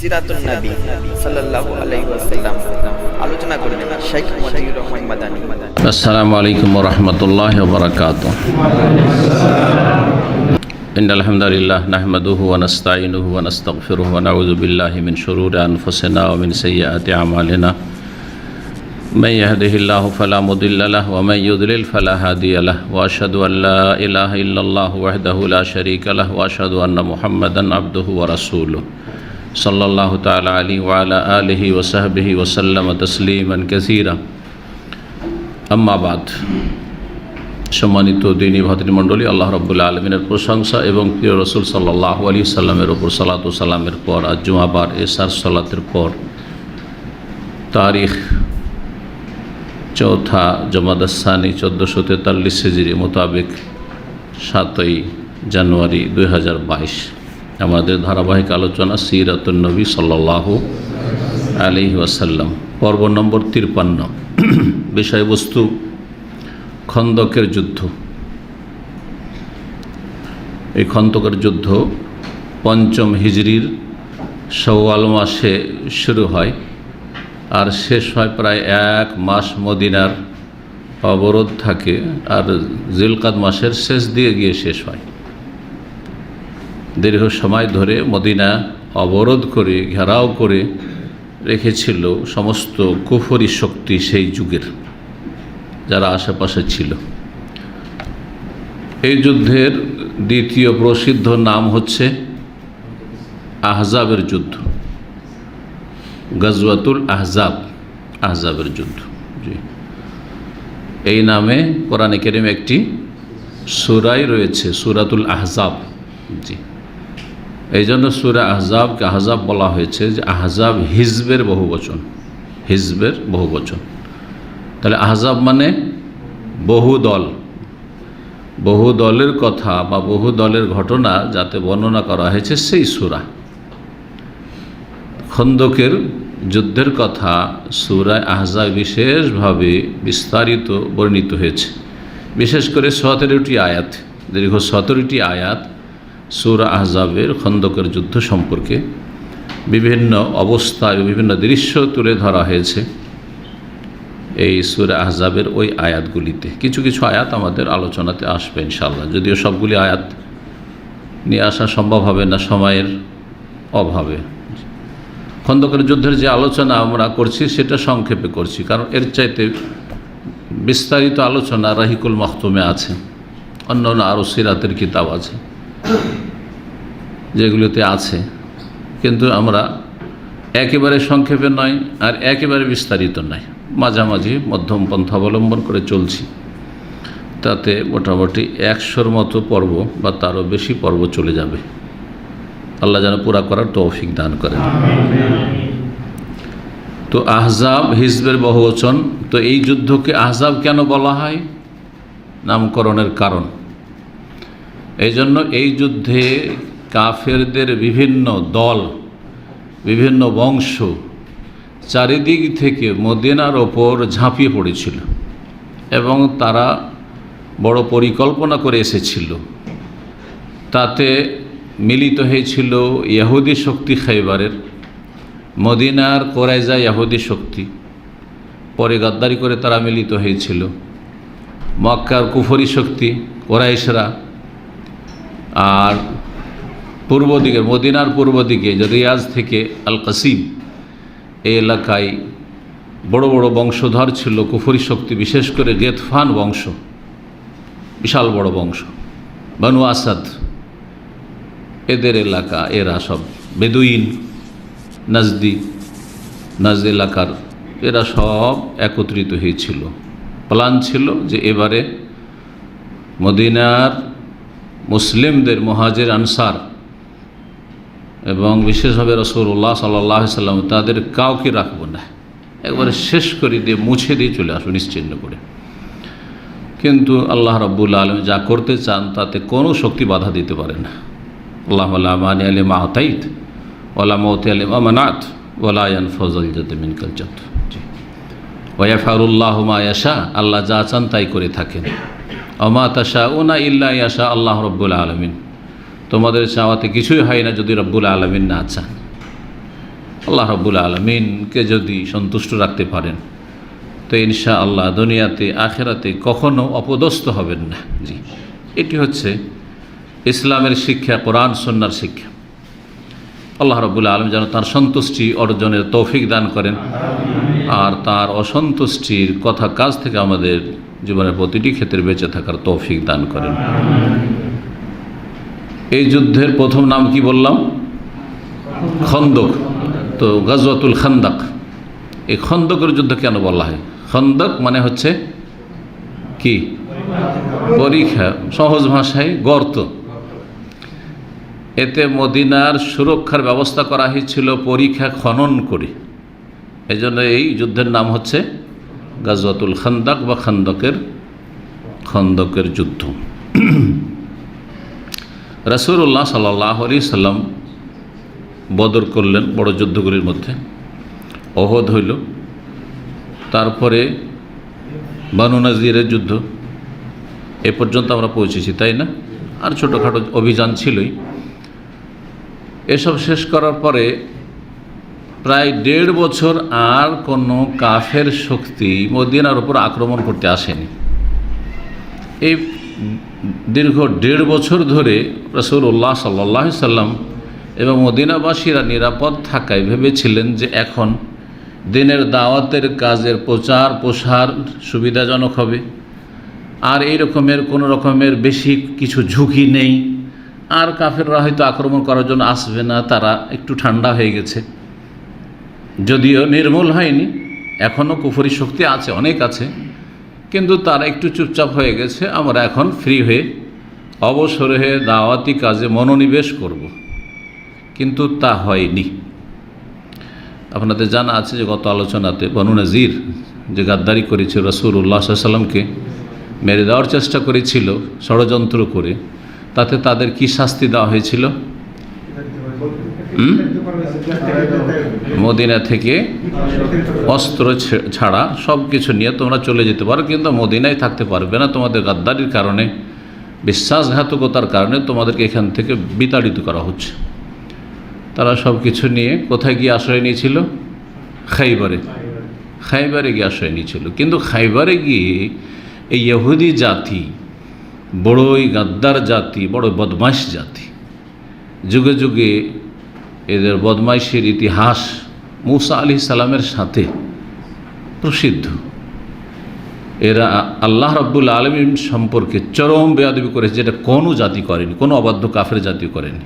সিরাতুন নবী সাল্লাল্লাহু আলাইহি ওয়াসাল্লাম আলোচনা করবেন শেখ মতিউর রহমান মাদানী। আসসালামু আলাইকুম ওয়া রাহমাতুল্লাহি ওয়া বারাকাতুহু। ইন্নাল হামদালিল্লাহ নাহমাদুহু ওয়া নাস্তাঈনুহু ওয়া নাস্তাগফিরুহু ওয়া নাউযু বিল্লাহি মিন শুরুরি আনফুসিনা ওয়া মিন সাইয়্যাতি আমালিনা। মান ইয়াহদিহিল্লাহু ফালা মুদিল্লা লাহু ওয়া মান ইউদ্লিল ফালা হাদিয়া লাহু ওয়া আশহাদু আল লা ইলাহা ইল্লাল্লাহু ওয়াহদাহু লা শারীকা লাহু ওয়া আশহাদু আন্না মুহাম্মাদান আবদুহু ওয়া রাসূলুহু সাল্লাল্লাহু তাআলা আলাইহি ওয়া আলা আলিহি ওয়া সাহবিহি ওয়া সাল্লামা তাসলিমান কাসীরা। আম্মা বাদ। সম্মানিত দ্বীনী ভাতৃমণ্ডলী, আল্লাহ রাব্বুল আলামিনের প্রশংসা এবং প্রিয় রাসূল সাল্লাল্লাহু আলাইহি সাল্লামের ওপর সালাত ও সালামের পর আজ জুমাবার এশার সালাতের পর তারিখ 4 জমাদাস সানি 1443 হিজরি মোতাবেক 7 জানুয়ারি 2022 আমাদের ধারাবাহিক আলোচনা সিরাতুন নবী সাল্লাল্লাহু আলাইহি ওয়াসাল্লাম, পর্ব নম্বর 53। বিষয়বস্তু খন্দকের যুদ্ধ। এই খন্দকের যুদ্ধ 5ম হিজরির শাওয়াল মাসে শুরু হয় আর শেষ হয় প্রায় 1 মাস মদিনার অবরোধ থাকে, আর জিলকাদ মাসের শেষ দিকে গিয়ে শেষ হয়। দীর্ঘ সময় ধরে মদিনা অবরোধ করে ঘেরাও করে রেখেছিল সমস্ত কুফরি শক্তি সেই যুগের, যারা আশেপাশে ছিল। এই যুদ্ধের দ্বিতীয় প্রসিদ্ধ নাম হচ্ছে আহজাবের যুদ্ধ, গজওয়াতুল আহজাব, আহজাবের যুদ্ধ। জি, এই নামে কোরআনে কারীমে একটি সূরাই রয়েছে, সূরাতুল আহজাব। জি, এই জন্য সূরা আহজাবকে আহজাব বলা হয়েছে, যে আহজাব হিজবের বহুবচন, হিজবের বহুবচন। তাহলে আহজাব মানে বহু দল, বহু দলের কথা বা বহু দলের ঘটনা যাতে বর্ণনা করা হয়েছে সেই সূরা। খন্দকের যুদ্ধের কথা সূরা আহজাব বিশেষভাবে বিস্তারিত বর্ণিত হয়েছে। বিশেষ করে 17টি আয়াত, দীর্ঘ 17টি আয়াত সূরা আহজাবের খন্দকের যুদ্ধ সম্পর্কে বিভিন্ন অবস্থায় বিভিন্ন দৃশ্য তুলে ধরা হয়েছে এই সূরা আহজাবের ওই আয়াতগুলিতে। কিছু কিছু আয়াত আমাদের আলোচনাতে আসবে ইনশাআল্লাহ, যদিও সবগুলি আয়াত নিয়ে আসা সম্ভব হবে না সময়ের অভাবে। খন্দকের যুদ্ধের যে আলোচনা আমরা করছি সেটা সংক্ষেপে করছি, কারণ এর চাইতে বিস্তারিত আলোচনা রাহিকুল মাখতুমে আছে, অন্য আরও সিরাতের কিতাব আছে যেগুলোতে আছে, কিন্তু আমরা একেবারে সংক্ষেপে নয় আর একেবারে বিস্তারিত নয়, মাঝামাঝি মধ্যম পন্থা অবলম্বন করে চলছি। তাতে মোটামুটি 100-র মতো পর্ব বা তারও বেশি পর্ব চলে যাবে। আল্লাহ যেন পুরা করার তৌফিক দান করেন। তো আহজাব হিজবের বহুবচন। তো এই যুদ্ধকে আহজাব কেন বলা হয়? নামকরণের কারণ। এই জন্য এই যুদ্ধে কাফেরদের বিভিন্ন দল, বিভিন্ন বংশ চারিদিক থেকে মদিনার ওপর ঝাঁপিয়ে পড়েছিল এবং তারা বড় পরিকল্পনা করে এসেছিল। তাতে মিলিত হয়েছিল ইহুদি শক্তি খাইবারের, মদিনার কোরাইজা ইহুদি শক্তি, পরে গাদ্দারি করে তারা মিলিত হয়েছিল মক্কার কুফরি শক্তি কোরাইশরা, আর পূর্ব দিকে মদিনার পূর্ব দিকে রিয়াজ থেকে আল কাসিম এই এলাকায় বড় বড় বংশধর ছিল কুফরি শক্তি, বিশেষ করে গেতফান বংশ, বিশাল বড় বংশ, বানু আসাদ, এদের এলাকা, এরা সব বেদুইন, নাজদি এলাকার এরা সব একত্রিত হয়েছিল। প্ল্যান ছিল যে এবারে মদিনার মুসলিমদের, মুহাজির আনসার এবং বিশেষভাবে রাসূলুল্লাহ সাল্লাল্লাহু আলাইহি সাল্লাম তাদের কাউকে রাখবো না, একবারে শেষ করে দিয়ে মুছে দিয়ে চলে আসবো নিশ্চিহ্ন করে। কিন্তু আল্লাহ রাব্বুল আলামিন যা করতে চান তাতে কোনো শক্তি বাধা দিতে পারে না। আল্লাহুম্মা লা মানি'a লিমা আতাইত ওয়া লা মু'তি'a লিমা মানা'ত ওয়া লা ইয়ানফুযুল জাদ্দু মিনকাল জাদ্দ। ওয়া ইয়াফআলুল্লাহু মা ইয়াশা, আল্লাহ যা চান তাই করে থাকেন। ওয়া মা তাশাউনা ইল্লা ইয়াশা আল্লাহ রাব্বুল আলামিন, তোমাদের চাওয়াতে কিছুই হয় না যদি রব্বুল আলামিন না চান। আল্লাহ রাব্বুল আলামিনকে যদি সন্তুষ্ট রাখতে পারেন তো ইনশাআল্লাহ দুনিয়াতে আখেরাতে কখনো অপদস্থ হবেন না। জি, এটি হচ্ছে ইসলামের শিক্ষা, কোরআন সুন্নাহর শিক্ষা। আল্লাহ রাব্বুল আলামিন যেন তার সন্তুষ্টি অর্জনের তৌফিক দান করেন আর তার অসন্তুষ্টির কথা কাজ থেকে আমাদের জীবনের প্রতিটি ক্ষেত্রে বেঁচে থাকার তৌফিক দান করেন। এই যুদ্ধের প্রথম নাম কি বললাম? খন্দক। তো গাজওয়াতুল খান্দাক, এই খন্দকের যুদ্ধ কেন বলা হয়? খন্দক মানে হচ্ছে কি? পরীক্ষা, সহজ ভাষায় গর্ত। এতে মদিনার সুরক্ষার ব্যবস্থা করা হয়েছিল পরীক্ষা খনন করে। এই জন্য এই যুদ্ধের নাম হচ্ছে গাজওয়াতুল খান্দাক বা খন্দকের যুদ্ধ। রাসূলুল্লাহ সাল্লাল্লাহু আলাইহি সাল্লাম বদর করলেন বড় যুদ্ধগুলির মধ্যে। ওহদ হইল, তারপরে বানু নাজিরের যুদ্ধ, এ পর্যন্ত আমরা পৌঁছেছি, তাই না? আর ছোটোখাটো অভিযান ছিলই। এসব শেষ করার পরে প্রায় 1.5 বছর আর কোনো কাফের শক্তি মদিনার উপর আক্রমণ করতে আসেনি। এই দীর্ঘ 1.5 বছর ধরে রাসূলুল্লাহ সাল্লাল্লাহু আলাইহি সাল্লাম এবং মদিনাবাসীরা নিরাপদ থাকায় ভেবেছিলেন যে এখন দিনের দাওয়াতের কাজের প্রচার প্রসার সুবিধাজনক হবে, আর এই রকমের কোনো রকমের বেশি কিছু ঝুঁকি নেই, আর কাফেররা হয়তো আক্রমণ করার জন্য আসবে না, তারা একটু ঠান্ডা হয়ে গেছে। যদিও নির্মূল হয়নি, এখনও কুফরি শক্তি আছে, অনেক আছে, কিন্তু তারা একটু চুপচাপ হয়ে গেছে। আমরা এখন ফ্রি হয়ে অবসর হয়ে দাওয়াতি কাজে মনোনিবেশ করব, কিন্তু তা হয়নি। আপনাদের জানা আছে যে গত আলোচনাতে বনু নাজির যে গাদ্দারি করেছিল, রাসূলুল্লাহ সাল্লাল্লাহু আলাইহি সাল্লামকে মেরে দেওয়ার চেষ্টা করেছিল ষড়যন্ত্র করে, তাতে তাদের কি শাস্তি দেওয়া হয়েছিল? মদিনা থেকে অস্ত্র ছাড়া সব কিছু নিয়ে তোমরা চলে যেতে পারো, কিন্তু মদিনায় থাকতে পারবে না, তোমাদের গাদ্দারির কারণে, বিশ্বাসঘাতকতার কারণে তোমাদেরকে এখান থেকে বিতাড়িত করা হচ্ছে। তারা সব কিছু নিয়ে কোথায় গিয়ে আশ্রয় নিয়েছিল? খাইবারে গিয়ে আশ্রয় নিয়েছিল। কিন্তু খাইবারে গিয়ে এই ইহুদি জাতি বড়ই গাদ্দার জাতি, বড় বদমাইশ জাতি। যুগে যুগে এদের বদমাইশের ইতিহাস মূসা আলাইহিস সালামের সাথে প্রসিদ্ধ। এরা আল্লাহ রাব্বুল আলামিন সম্পর্কে চরম বেয়াদবি করেছে, যেটা কোনো জাতি করেনি, কোনো অবাধ্য কাফের জাতি করেনি।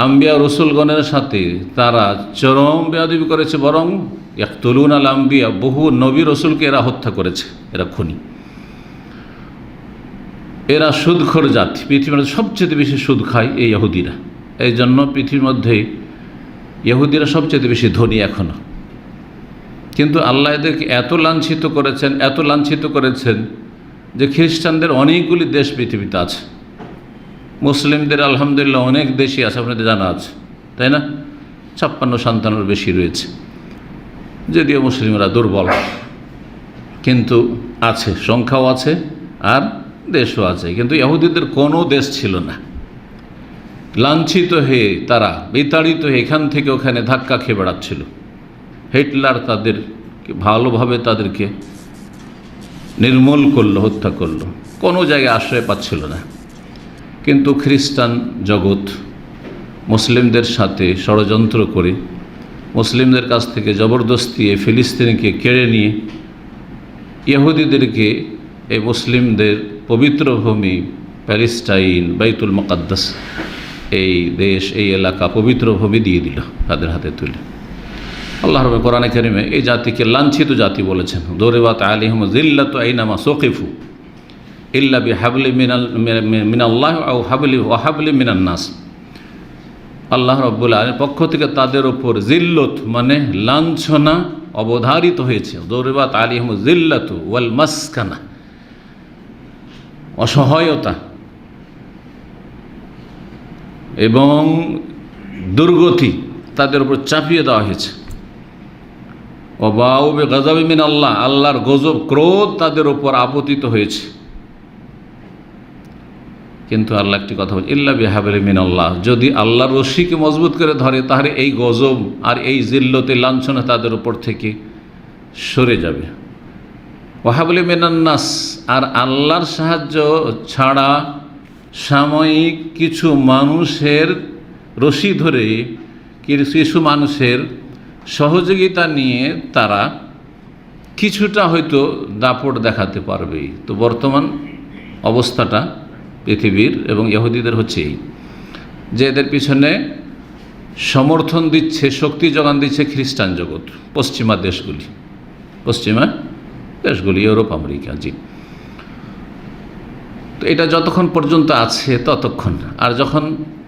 আম্বিয়া রসুলগণের সাথে তারা চরম বেয়াদবি করেছে, বরং ইয়াকতুলুন আল আম্বিয়া, বহু নবী রসুলকে এরা হত্যা করেছে, এরা খুনি। এরা সুদখোর জাতি, পৃথিবীর সবচেয়ে বেশি সুদ খায় এই ইহুদিরা। এই জন্য পৃথিবীর মধ্যে ইহুদিরা সবচেয়ে বেশি ধনী এখনও। কিন্তু আল্লাহ এদেরকে এত লাঞ্ছিত করেছেন যে খ্রিস্টানদের অনেকগুলি দেশ পৃথিবীতে আছে, মুসলিমদের আলহামদুলিল্লাহ অনেক দেশই আছে, আপনাদের জানা আছে, তাই না? 56 সন্তানের বেশি রয়েছে, যদিও মুসলিমরা দুর্বল, কিন্তু আছে, সংখ্যাও আছে আর দেশও আছে। কিন্তু ইহুদিদের কোনো দেশ ছিল না। লাঞ্ছিত হয়ে তারা বিতাড়িত হয়ে এখান থেকে ওখানে ধাক্কা খেয়ে বেড়াচ্ছিল। হিটলার ভালোভাবে তাদেরকে নির্মূল করলো, হত্যা করলো, কোনো জায়গায় আশ্রয় পাচ্ছিল না। কিন্তু খ্রিস্টান জগৎ মুসলিমদের সাথে ষড়যন্ত্র করে মুসলিমদের কাছ থেকে জবরদস্তি এই ফিলিস্তিনকে কেড়ে নিয়ে ইহুদিদেরকে এই মুসলিমদের পবিত্র ভূমি প্যালেস্টাইন, বাইতুল মুকাদ্দাস, এই দেশ, এই এলাকা পবিত্র ভূমি দিয়ে দিল তাদের হাতে তুলে। আল্লাহ রাব্বুল কোরআনে কারিমে এই জাতিকে লাঞ্ছিত জাতি বলেছেন। দরিবাত আলাইহিম যিল্লাতু আইনামা সুকিফু ইল্লা বিহাবলি মিনাল্লাহ আও হাবলি মিনান নাস। আল্লাহ রাব্বুল আলামিনের পক্ষ থেকে তাদের ওপর জিল্লত মানে লাঞ্ছনা অবধারিত হয়েছে। দরিবাত আলাইহিম যিল্লাতু ওয়াল মাসকানা, অসহায়তা এবং দুর্গতি তাদের উপর চাপিয়ে দেওয়া হয়েছে। ওয়াবাউ বিগাযাবি মিনাল্লাহ, আল্লাহর গজব, ক্রোধ তাদের উপর আপতিত হয়েছে। কিন্তু আল্লাহ একটি কথা বলছে, ইল্লা বিহাবলি মিনাল্লাহ, যদি আল্লাহর রশিকে মজবুত করে ধরে তাহলে এই গজব আর এই জিল্লতে লাঞ্ছনা তাদের উপর থেকে সরে যাবে। ওয়াহাবলি মিনান্নাস, আর আল্লাহর সাহায্য ছাড়া সাময়িক কিছু মানুষের রশি ধরে, কিছু মানুষের সহযোগিতা নিয়ে তারা কিছুটা হয়তো দাপট দেখাতে পারবেই। তো বর্তমান অবস্থাটা পৃথিবীর এবং ইহুদিদের হচ্ছে এই, যে এদের পিছনে সমর্থন দিচ্ছে, শক্তি যোগান দিচ্ছে খ্রিস্টান জগৎ, পশ্চিমা দেশগুলি, ইউরোপ, আমেরিকা। জি, তো এটা যতক্ষণ পর্যন্ত আছে ততক্ষণ, আর যখন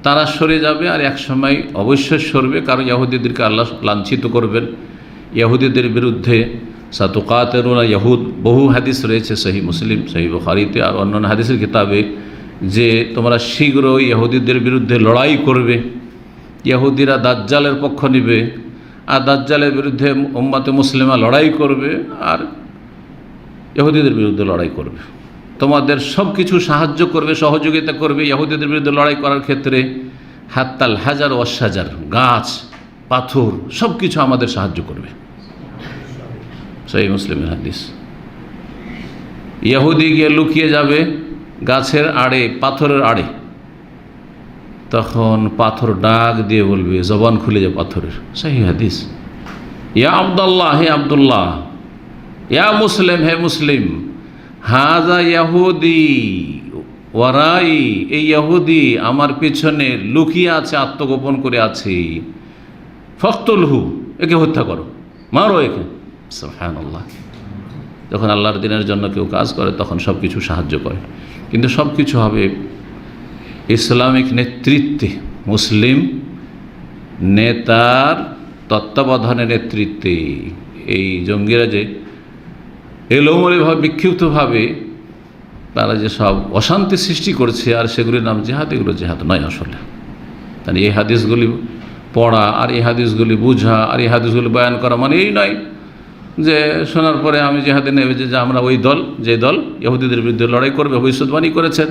তারা সরে যাবে, আর এক সময় অবশ্যই সরবে, কারণ ইহুদিদেরকে আল্লাহ লাঞ্ছিত করবেন। ইহুদিদের বিরুদ্ধে সাতুকাতেরুনা ইয়াহুদ, বহু হাদিস রয়েছে সহিহ মুসলিম, সহিহ বুখারীতে আর অন্যান্য হাদিসের কিতাবে, যে তোমরা শীঘ্রই ইহুদিদের বিরুদ্ধে লড়াই করবে, ইহুদিরা দাজ্জালের পক্ষ নেবে, আর দাজ্জালের বিরুদ্ধে উম্মতে মুসলিমা লড়াই করবে, আর ইহুদিদের বিরুদ্ধে লড়াই করবে। তোমাদের সব কিছু সাহায্য করবে, সহযোগিতা করবে ইহুদিদের বিরুদ্ধে লড়াই করার ক্ষেত্রে। হাত্তাল হাজার ওয়াসাজার, গাছ পাথর সব কিছু আমাদের সাহায্য করবে। সহিহ মুসলিমের হাদিস। ইহুদি গিয়ে লুকিয়ে যাবে গাছের আড়ে, পাথরের আড়ে, তখন পাথর ডাক দিয়ে বলবে, জবান খুলে যাবে পাথরের। সহিহ হাদিস। ইয়া আব্দুল্লাহ, হে আব্দুল্লাহ, ইয়া মুসলিম, হে মুসলিম, হাজা ইয়াহুদি ওয়ারাই, এই ইহুদি আমার পেছনে লুকিয়ে আছে, আত্মগোপন করে আছে, ফক্তুলহু, একে হত্যা করো, মারো একে। সুবহানাল্লাহ। যখন আল্লাহর দিনের জন্য কেউ কাজ করে তখন সব কিছু সাহায্য করে, কিন্তু সব কিছু হবে ইসলামিক নেতৃত্বে, মুসলিম নেতার তত্ত্বাবধানে, নেতৃত্বে। এই জঙ্গিরা যে এলোমেলোভাবে, বিক্ষিপ্তভাবে তারা যে সব অশান্তি সৃষ্টি করছে, আর সেগুলির নাম জেহাদ, এগুলো জেহাদ নয় আসলে। তাই এই হাদিসগুলি পড়া, আর এই হাদিসগুলি বোঝা, আর এই হাদিসগুলি বয়ান করা মানে এই নয় যে শোনার পরে আমি জেহাদে নেবে, যে আমরা ওই দল, যে দল ইহুদিদের বিরুদ্ধে লড়াই করবে ভবিষ্যৎবাণী করেছেন,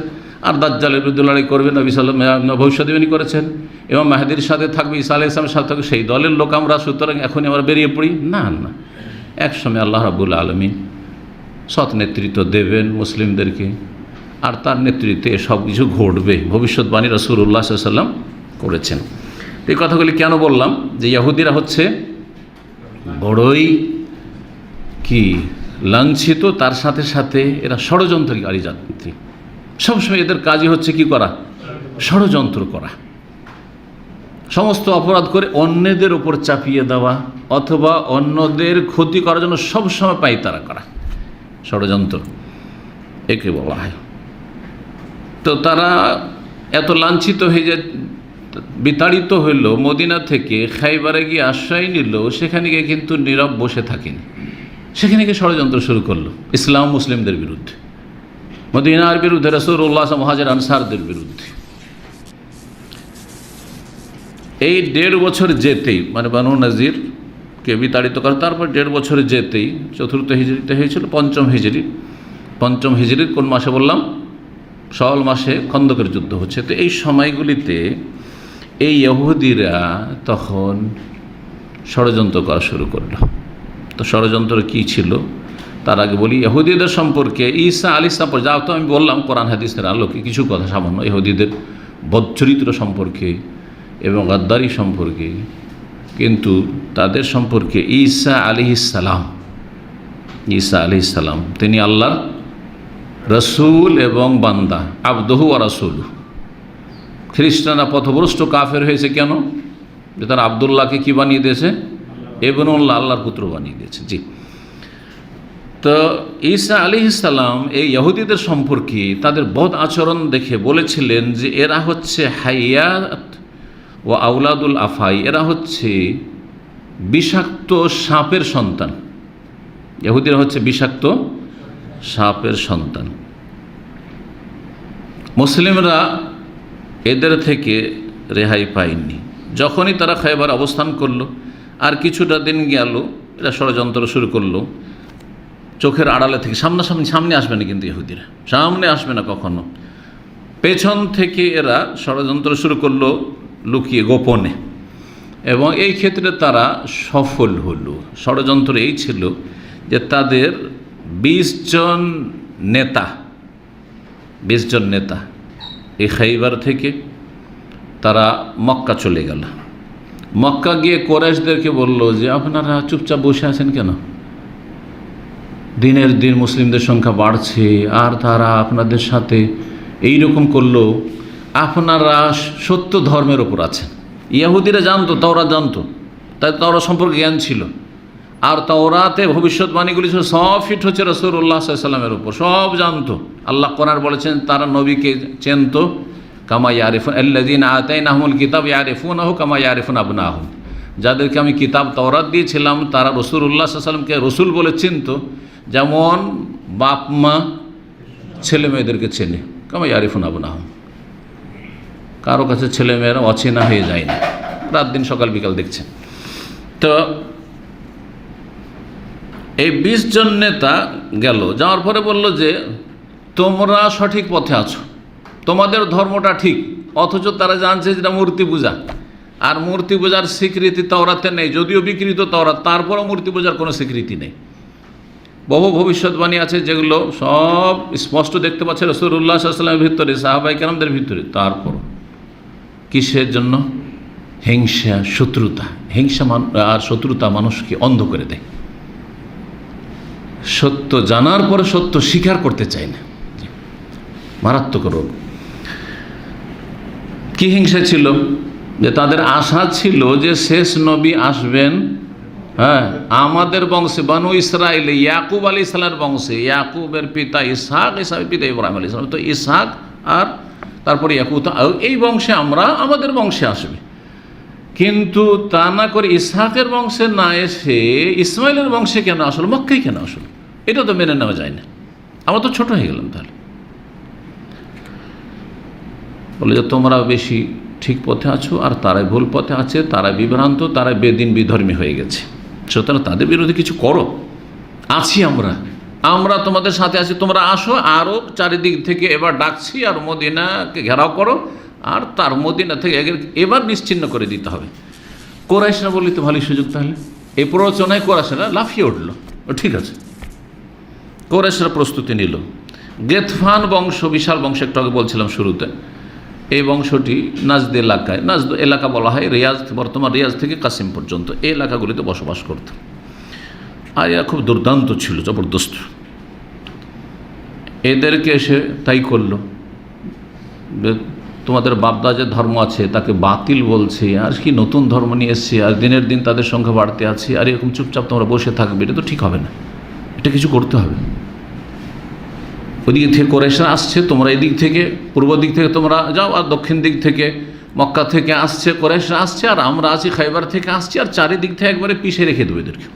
আর দাজ্জালের বিরুদ্ধে লড়াই করবে নবী সাল্লাল্লাহু আলাইহি ওয়াসাল্লাম ভবিষ্যৎবাণী করেছেন, এবং মাহদির সাথে থাকবে, ঈসা আলাইহিস সালামের সাথে থাকবে, সেই দলের লোক আমরা, সুতরাং এখনই আমরা বেরিয়ে পড়ি। না না, একসময় আল্লাহ রাব্বুল আলামিন সৎ নেতৃত্ব দেবেন মুসলিমদেরকে, আর তার নেতৃত্বে সব কিছু ঘটবে, ভবিষ্যৎবাণী রাসূলুল্লাহ সাল্লাল্লাহু আলাইহি ওয়াসাল্লাম করেছেন। এই কথাগুলি কেন বললাম, যে ইহুদিরা হচ্ছে বড়ই কি লাঞ্ছিত, তার সাথে সাথে এরা ষড়যন্ত্রকারী যাত্রী। সবসময় এদের কাজই হচ্ছে কি করা, ষড়যন্ত্র করা, সমস্ত অপরাধ করে অন্যদের উপর চাপিয়ে দেওয়া, অথবা অন্যদের ক্ষতি করার জন্য সবসময় পায়তারা করা, ষড়যন্ত্র একে বলা হয়। তো তারা এত লাঞ্ছিত হয়ে যে বিতাড়িত হইল, মদিনা থেকে খাইবারে গিয়ে আশ্রয় নিল, সেখানে গিয়ে কিন্তু নীরব বসে থাকেনি, সেখানে গিয়ে ষড়যন্ত্র শুরু করলো ইসলাম মুসলিমদের বিরুদ্ধে, মদিনার বিরুদ্ধে, রাসূলুল্লাহ মুহাজির আনসারদের বিরুদ্ধে। এই 1.5 বছর যেতেই, মানে বানু নাজিরকে বিতাড়িত করে, তারপর 1.5 বছর যেতেই, 4th হিজরিতে হয়েছিল, 5ম হিজরির কোন মাসে বললাম, শাওয়াল মাসে খন্দকের যুদ্ধ হচ্ছে। তো এই সময়গুলিতে এই ইহুদিরা তখন ষড়যন্ত্র করা শুরু করলো। তো ষড়যন্ত্র কী ছিল তার আগে বলি, ইহুদিদের সম্পর্কে, ঈসা আলাইহিস সালাম, যা তো আমি বললাম কোরআন হাদিসের আলোকে কিছু কথা সামান্য ইহুদিদের বদচরিত্র সম্পর্কে এবং গাদ্দারি সম্পর্কে, কিন্তু তাদের সম্পর্কে ঈসা আলাইহিস সালাম তিনি আল্লাহর রসুল এবং বান্দা, আবদুহু ওয়া রাসূলুহু। খ্রিস্টানরা পথভ্রষ্ট কাফের হয়েছে কেন? যে তারা আবদুল্লাহকে কি বানিয়ে দিয়েছে, ইবনুল্লাহ, আল্লাহর পুত্র বানিয়ে দিয়েছে। জি, তো ঈসা আলাইহিস সালাম এই ইহুদিদের সম্পর্কে তাদের বদ আচরণ দেখে বলেছিলেন যে এরা হচ্ছে হাইয়াত ও আউলাদুল আফাই, এরা হচ্ছে বিষাক্ত সাপের সন্তান। ইহুদিরা হচ্ছে বিষাক্ত সাপের সন্তান। মুসলিমরা এদের থেকে রেহাই পায়নি। যখনই তারা খায়বার অবস্থান করলো, আর কিছুটা দিন গেল, এরা ষড়যন্ত্র শুরু করলো চোখের আড়ালে থেকে, সামনে আসবে না, কিন্তু ইহুদিরা সামনে আসবে না কখনো, পেছন থেকে এরা ষড়যন্ত্র শুরু করলো লুকিয়ে গোপনে, এবং এই ক্ষেত্রে তারা সফল হলো। ষড়যন্ত্র এই ছিল যে তাদের 20 জন নেতা এই খাইবার থেকে তারা মক্কা চলে গেল। মক্কা গিয়ে কোরাইশদেরকে বলল যে আপনারা চুপচাপ বসে আছেন কেন? দিনের দিন মুসলিমদের সংখ্যা বাড়ছে, আর তারা আপনাদের সাথে এই রকম করলো। আপনারা সত্য ধর্মের ওপর আছেন। ইহুদিরা জানতো, তাওরাত জানতো, তাই তাওরাত সম্পর্কে জ্ঞান ছিল, আর তাওরাতে ভবিষ্যৎবাণীগুলি সব ফিট হচ্ছে রাসূলুল্লাহ সাল্লাল্লাহু আলাইহি ওয়াসাল্লামের উপর, সব জানতো। আল্লাহ কোরআন বলেছেন তারা নবীকে চেনতো, কামা ইয়ারিফুন আল্লাযীনা আতাইনাহুমুল কিতাব ইয়ারিফুনাহু কামা ইয়ারিফুন আবনাহুম। যাদেরকে আমি কিতাব তাওরাত দিয়েছিলাম তারা রাসূলুল্লাহ সাল্লাল্লাহু আলাইহি ওয়াসাল্লামকে রসুল বলে চিনতো, যেমন বাপ মা ছেলে মেয়েদেরকে চেনে। কামা ইয়ারিফুন আবনাহুম। কারো কাছে ছেলেমেয়েরা অচেনা হয়ে যায় না, রাত দিন সকাল বিকাল দেখছেন। তো এই 20 জন নেতা গেল, যাওয়ার পরে বলল যে তোমরা সঠিক পথে আছো, তোমাদের ধর্মটা ঠিক, অথচ তারা জানছে যেটা মূর্তি পূজা, আর মূর্তি পূজার স্বীকৃতি তাওরাতে নেই, যদিও বিকৃত তাওরাত, তারপরও মূর্তি পূজার কোনো স্বীকৃতি নেই। বহু ভবিষ্যৎবাণী আছে যেগুলো সব স্পষ্ট দেখতে পাচ্ছে রাসূলুল্লাহ সাল্লাল্লাহু আলাইহি ওয়াসাল্লামের ভিতরে, সাহাবায়ে কেরামদের ভিতরে। তারপর কিসের জন্য? হিংসা, শত্রুতা। হিংসা আর শত্রুতা মানুষকে অন্ধ করে দেয়। সত্য জানার পরে সত্য স্বীকার করতে চায় না, মারাত্মক রোগ। কি হিংসা ছিল? যে তাদের আশা ছিল যে শেষ নবী আসবেন, হ্যাঁ, আমাদের বংশে, বানু ইসরায়েলে, ইয়াকুব আলাইহিস সালামের বংশে। ইয়াকুবের পিতা ইসহাক, ইসহাকের পিতা ইব্রাহিম আলাইহিস সালাম। তো ইসহাক আর তারপরে ইয়াকুব, এই বংশে আমাদের বংশে আসবে। কিন্তু তা না করে ইসহাকের বংশে না এসে ইসমাইলের বংশে কেন আসলো, মক্কায় কেন আসলো? এটা তো মেনে নেওয়া যায় না। আমরা তো ছোট হয়ে গেলাম। তাহলে বলে যে তোমরা বেশি ঠিক পথে আছো, আর তারাই ভুল পথে আছে, তারাই বিভ্রান্ত, তারাই বেদিন বিধর্মী হয়ে গেছে। সুতরাং তাদের বিরুদ্ধে কিছু করো। আছি আমরা তোমাদের সাথে আছি, তোমরা আসো। আরও চারিদিক থেকে এবার ডাকছি, আর মদিনাকে ঘেরাও করো, আর তার মদিনা থেকে এবার নিশ্চিহ্ন করে দিতে হবে। কোরাইশরা বললি তো ভালোই সুযোগ। তাহলে এই প্ররোচনায় কোরাইশরা লাফিয়ে উঠলো, ঠিক আছে। কোরাইশরা প্রস্তুতি নিল। গেতফান বংশ, বিশাল বংশ, একটু আগে বলছিলাম শুরুতে। এই বংশটি নাজদ এলাকায়, নাজদ এলাকা বলা হয় রিয়াজ, বর্তমান রিয়াজ থেকে কাসিম পর্যন্ত এই এলাকাগুলিতে বসবাস করত। আর এরা খুব দুর্দান্ত ছিল, জবরদস্ত। এদেরকে এসে তাই করলো, তোমাদের বাপদা যে ধর্ম আছে তাকে বাতিল বলছে, আর কি নতুন ধর্ম নিয়ে এসছে, আর দিনের দিন তাদের সংখ্যা বাড়তে আছে, আর এরকম চুপচাপ তোমরা বসে থাকবে, এটা তো ঠিক হবে না, এটা কিছু করতে হবে। ওইদিক থেকে কোরাইশরা আসছে, তোমরা এদিক থেকে, পূর্ব দিক থেকে তোমরা যাও, আর দক্ষিণ দিক থেকে মক্কা থেকে আসছে কোরাইশরা আসছে, আর আমরা আছি খাইবার থেকে আসছি, আর চারিদিক থেকে একবারে পিছিয়ে রেখে দেবো এদেরকে।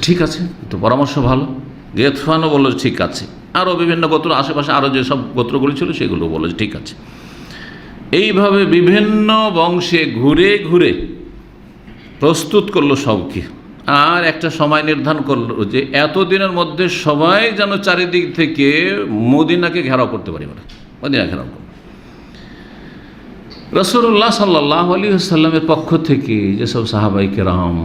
ঠিক আছে, তো পরামর্শ ভালো। গেতফানও বললো ঠিক আছে, আরও বিভিন্ন গোত্র আশেপাশে আরও যেসব গোত্রগুলি ছিল সেগুলো বললো ঠিক আছে। এইভাবে বিভিন্ন বংশে ঘুরে ঘুরে প্রস্তুত করলো সবকে, আর একটা সময় নির্ধারণ করলো যে এতদিনের মধ্যে সবাই যেন চারিদিক থেকে মদিনাকে ঘেরাও করতে পারি, মদিনা ঘেরাও করবে। রাসূলুল্লাহ সাল্লাল্লাহু আলাইহি ওয়াসাল্লামের পক্ষ থেকে যেসব সাহাবায়ে কেরাম,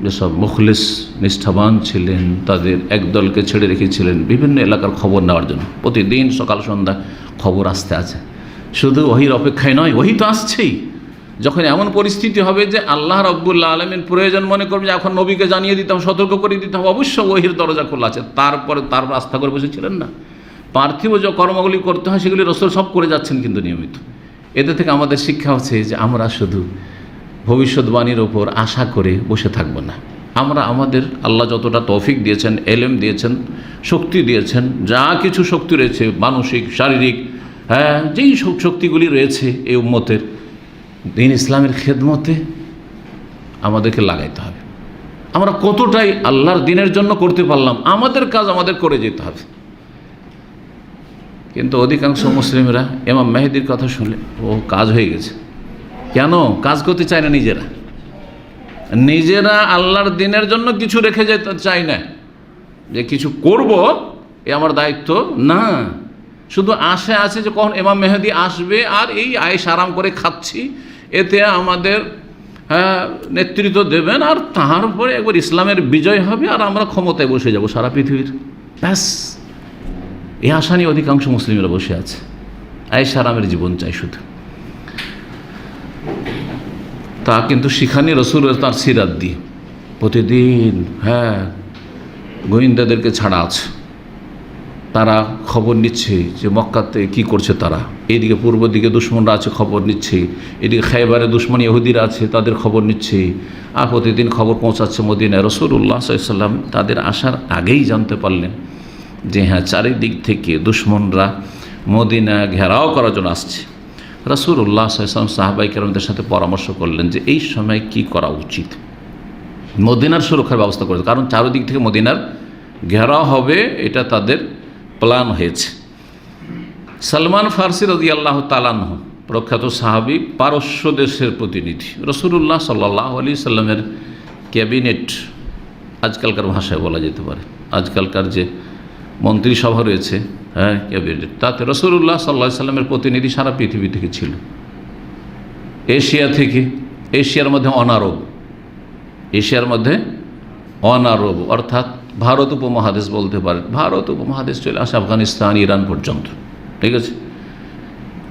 যেসব মুখলিস নিষ্ঠাবান ছিলেন, তাদের একদলকে ছেড়ে রেখেছিলেন বিভিন্ন এলাকার খবর নেওয়ার জন্য। প্রতিদিন সকাল সন্ধ্যা খবর আসতে আছে, শুধু ওহির অপেক্ষায় নয়, ওহি তো আসছেই। যখন এমন পরিস্থিতি হবে যে আল্লাহ রাব্বুল আলামিন প্রয়োজন মনে করবে যে এখন নবীকে জানিয়ে দিতে হবে, সতর্ক করে দিতে হবে, অবশ্যই ওহির দরজা খোলা আছে। তারপরে তার আস্থা করে বসেছিলেন না। পার্থিব যে কর্মগুলি করতে হয় সেগুলি রাসূল সব করে যাচ্ছেন কিন্তু নিয়মিত। এদের থেকে আমাদের শিক্ষা হচ্ছে যে আমরা শুধু ভবিষ্যৎবাণীর ওপর আশা করে বসে থাকব না। আমরা আমাদের আল্লাহ যতটা তৌফিক দিয়েছেন, এলেম দিয়েছেন, শক্তি দিয়েছেন, যা কিছু শক্তি রয়েছে মানসিক, শারীরিক, হ্যাঁ, যেই সব শক্তিগুলি রয়েছে এই উম্মতের দ্বীন ইসলামের খেদমতে আমাদেরকে লাগাইতে হবে। আমরা কতটাই আল্লাহর দ্বীনের জন্য করতে পারলাম, আমাদের কাজ আমাদের করে যেতে হবে। কিন্তু অধিকাংশ মুসলিমরা ইমাম মেহেদির কথা শুনলে ও কাজ হয়ে গেছে, কেন কাজ করতে চায় না? নিজেরা আল্লাহর দ্বীনের জন্য কিছু রেখে যেতে চায় না, যে কিছু করব এ আমার দায়িত্ব না। শুধু আশা আছে যে কখন ইমাম মেহেদি আসবে, আর এই আয়েশ আরাম করে খাচ্ছি, এতে আমাদের নেতৃত্ব দেবেন, আর তারপরে একবার ইসলামের বিজয় হবে, আর আমরা ক্ষমতায় বসে যাব সারা পৃথিবীর। ব্যাস, এই আশা নিয়ে অধিকাংশ মুসলিমরা বসে আছে। আয়েশ আরামের জীবন চাই শুধু। তা কিন্তু শিখানি রসুল তার সিরাত দিয়ে প্রতিদিন গোয়েন্দাদেরকে ছাড়া আছে, তারা খবর নিচ্ছে যে মক্কাতে কি করছে তারা, এইদিকে পূর্ব দিকে দুশ্মনরা আছে খবর নিচ্ছে, এদিকে খায়বারে দুশ্মন ইহুদিরা আছে তাদের খবর নিচ্ছে, আর প্রতিদিন খবর পৌঁছাচ্ছে মদিনায়। রাসূলুল্লাহ সাল্লাল্লাহু আলাইহি ওয়াসাল্লাম তাদের আসার আগেই জানতে পারলেন যে চারিদিক থেকে দুশ্মনরা মদিনা ঘেরাও করার জন্য আসছে। রাসূলুল্লাহ সাল্লাল্লাহু আলাইহি ওয়াসাল্লাম সাহাবায়ে কেরামদের সাথে পরামর্শ করলেন যে এই সময় কি করা উচিত। মদিনার সুরক্ষার ব্যবস্থা করেছে, কারণ চারিদিক থেকে মদিনার ঘেরাও হবে, এটা তাদের প্ল্যান হয়েছে। সালমান ফারসি রাদিয়াল্লাহু তাআলা আনহু, প্রখ্যাত সাহাবী, পারস্য দেশের প্রতিনিধি, রাসূলুল্লাহ সাল্লাল্লাহু আলাইহি সাল্লামের ক্যাবিনেট, আজকালকার ভাষায় বলা যেতে পারে, আজকালকার যে মন্ত্রিসভা রয়েছে ক্যাবিনেট, তাতে রাসূলুল্লাহ সাল্লাল্লাহু আলাইহি সাল্লামের প্রতিনিধি সারা পৃথিবী থেকে ছিল। এশিয়া থেকে, এশিয়ার মধ্যে অনারব, এশিয়ার মধ্যে অনারব অর্থাৎ ভারত উপমহাদেশ বলতে পারেন, ভারত উপমহাদেশ চলে আসে আফগানিস্তান, ইরান পর্যন্ত, ঠিক আছে।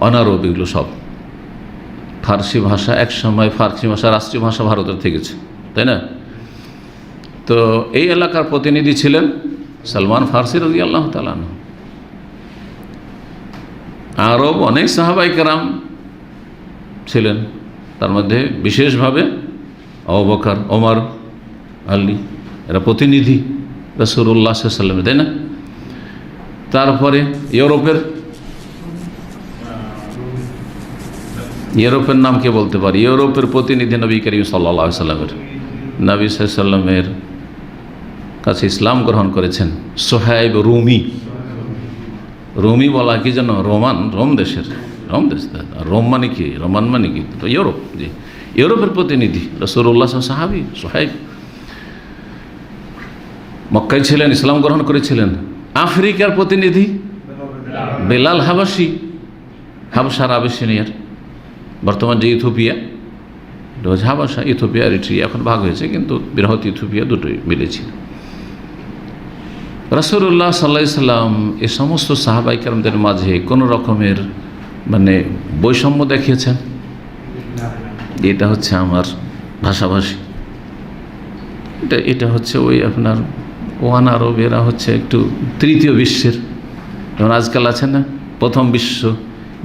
অনারব এগুলো সব। ফার্সি ভাষা, এক সময় ফার্সি ভাষা রাষ্ট্রীয় ভাষা ভারতের থেকেছে, তাই না? তো এই এলাকার প্রতিনিধি ছিলেন সালমান ফারসি রাদিয়াল্লাহু তাআলা আনহু। আরব অনেক সাহাবায়ে কেরাম ছিলেন, তার মধ্যে বিশেষভাবে আবু বকর, ওমর, আলী, এরা প্রতিনিধি রাসূলুল্লাহ সাল্লাল্লাহু আলাইহি ওয়াসাল্লাম, তাই না? তারপরে ইউরোপের নাম কে বলতে পারি, ইউরোপের প্রতিনিধি নবী করিম সাল্লাল্লাহু আলাইহি ওয়াসাল্লামের, নবী সাল্লাল্লাহু আলাইহি ওয়াসাল্লামের কাছে ইসলাম গ্রহণ করেছেন সুহাইব রুমি। রুমি বলা কি যেন রোম দেশের, রোম দেশ, রোম মানে কি, রোমান মানে কি, তো ইউরোপ, জি, ইউরোপের প্রতিনিধি রাসূলুল্লাহ সাহাবী সুহাইব, মক্কায় ছিলেন, ইসলাম গ্রহণ করেছিলেন। আফ্রিকার প্রতিনিধি বেলাল হাবাসি, হাবশার আবিসিনিয়ার, বর্তমান যে ইথিওপিয়া, হাবাসা, ইথিওপিয়া, এরিট্রিয়া, এখন ভাগ হয়েছে, কিন্তু বৃহৎ ইথিওপিয়া দুটোই মিলেছিল। রাসূলুল্লাহ সাল্লাল্লাহু আলাইহি সাল্লাম এ সমস্ত সাহাবায়ে কেরামদের মাঝে কোনো রকমের বৈষম্য দেখিয়েছেন? এটা হচ্ছে আমার ভাষাভাষী, এটা হচ্ছে ওই আপনার ওয়ান আরব, এরা হচ্ছে একটু তৃতীয় বিশ্বের, যেমন আজকাল আছে না প্রথম বিশ্ব,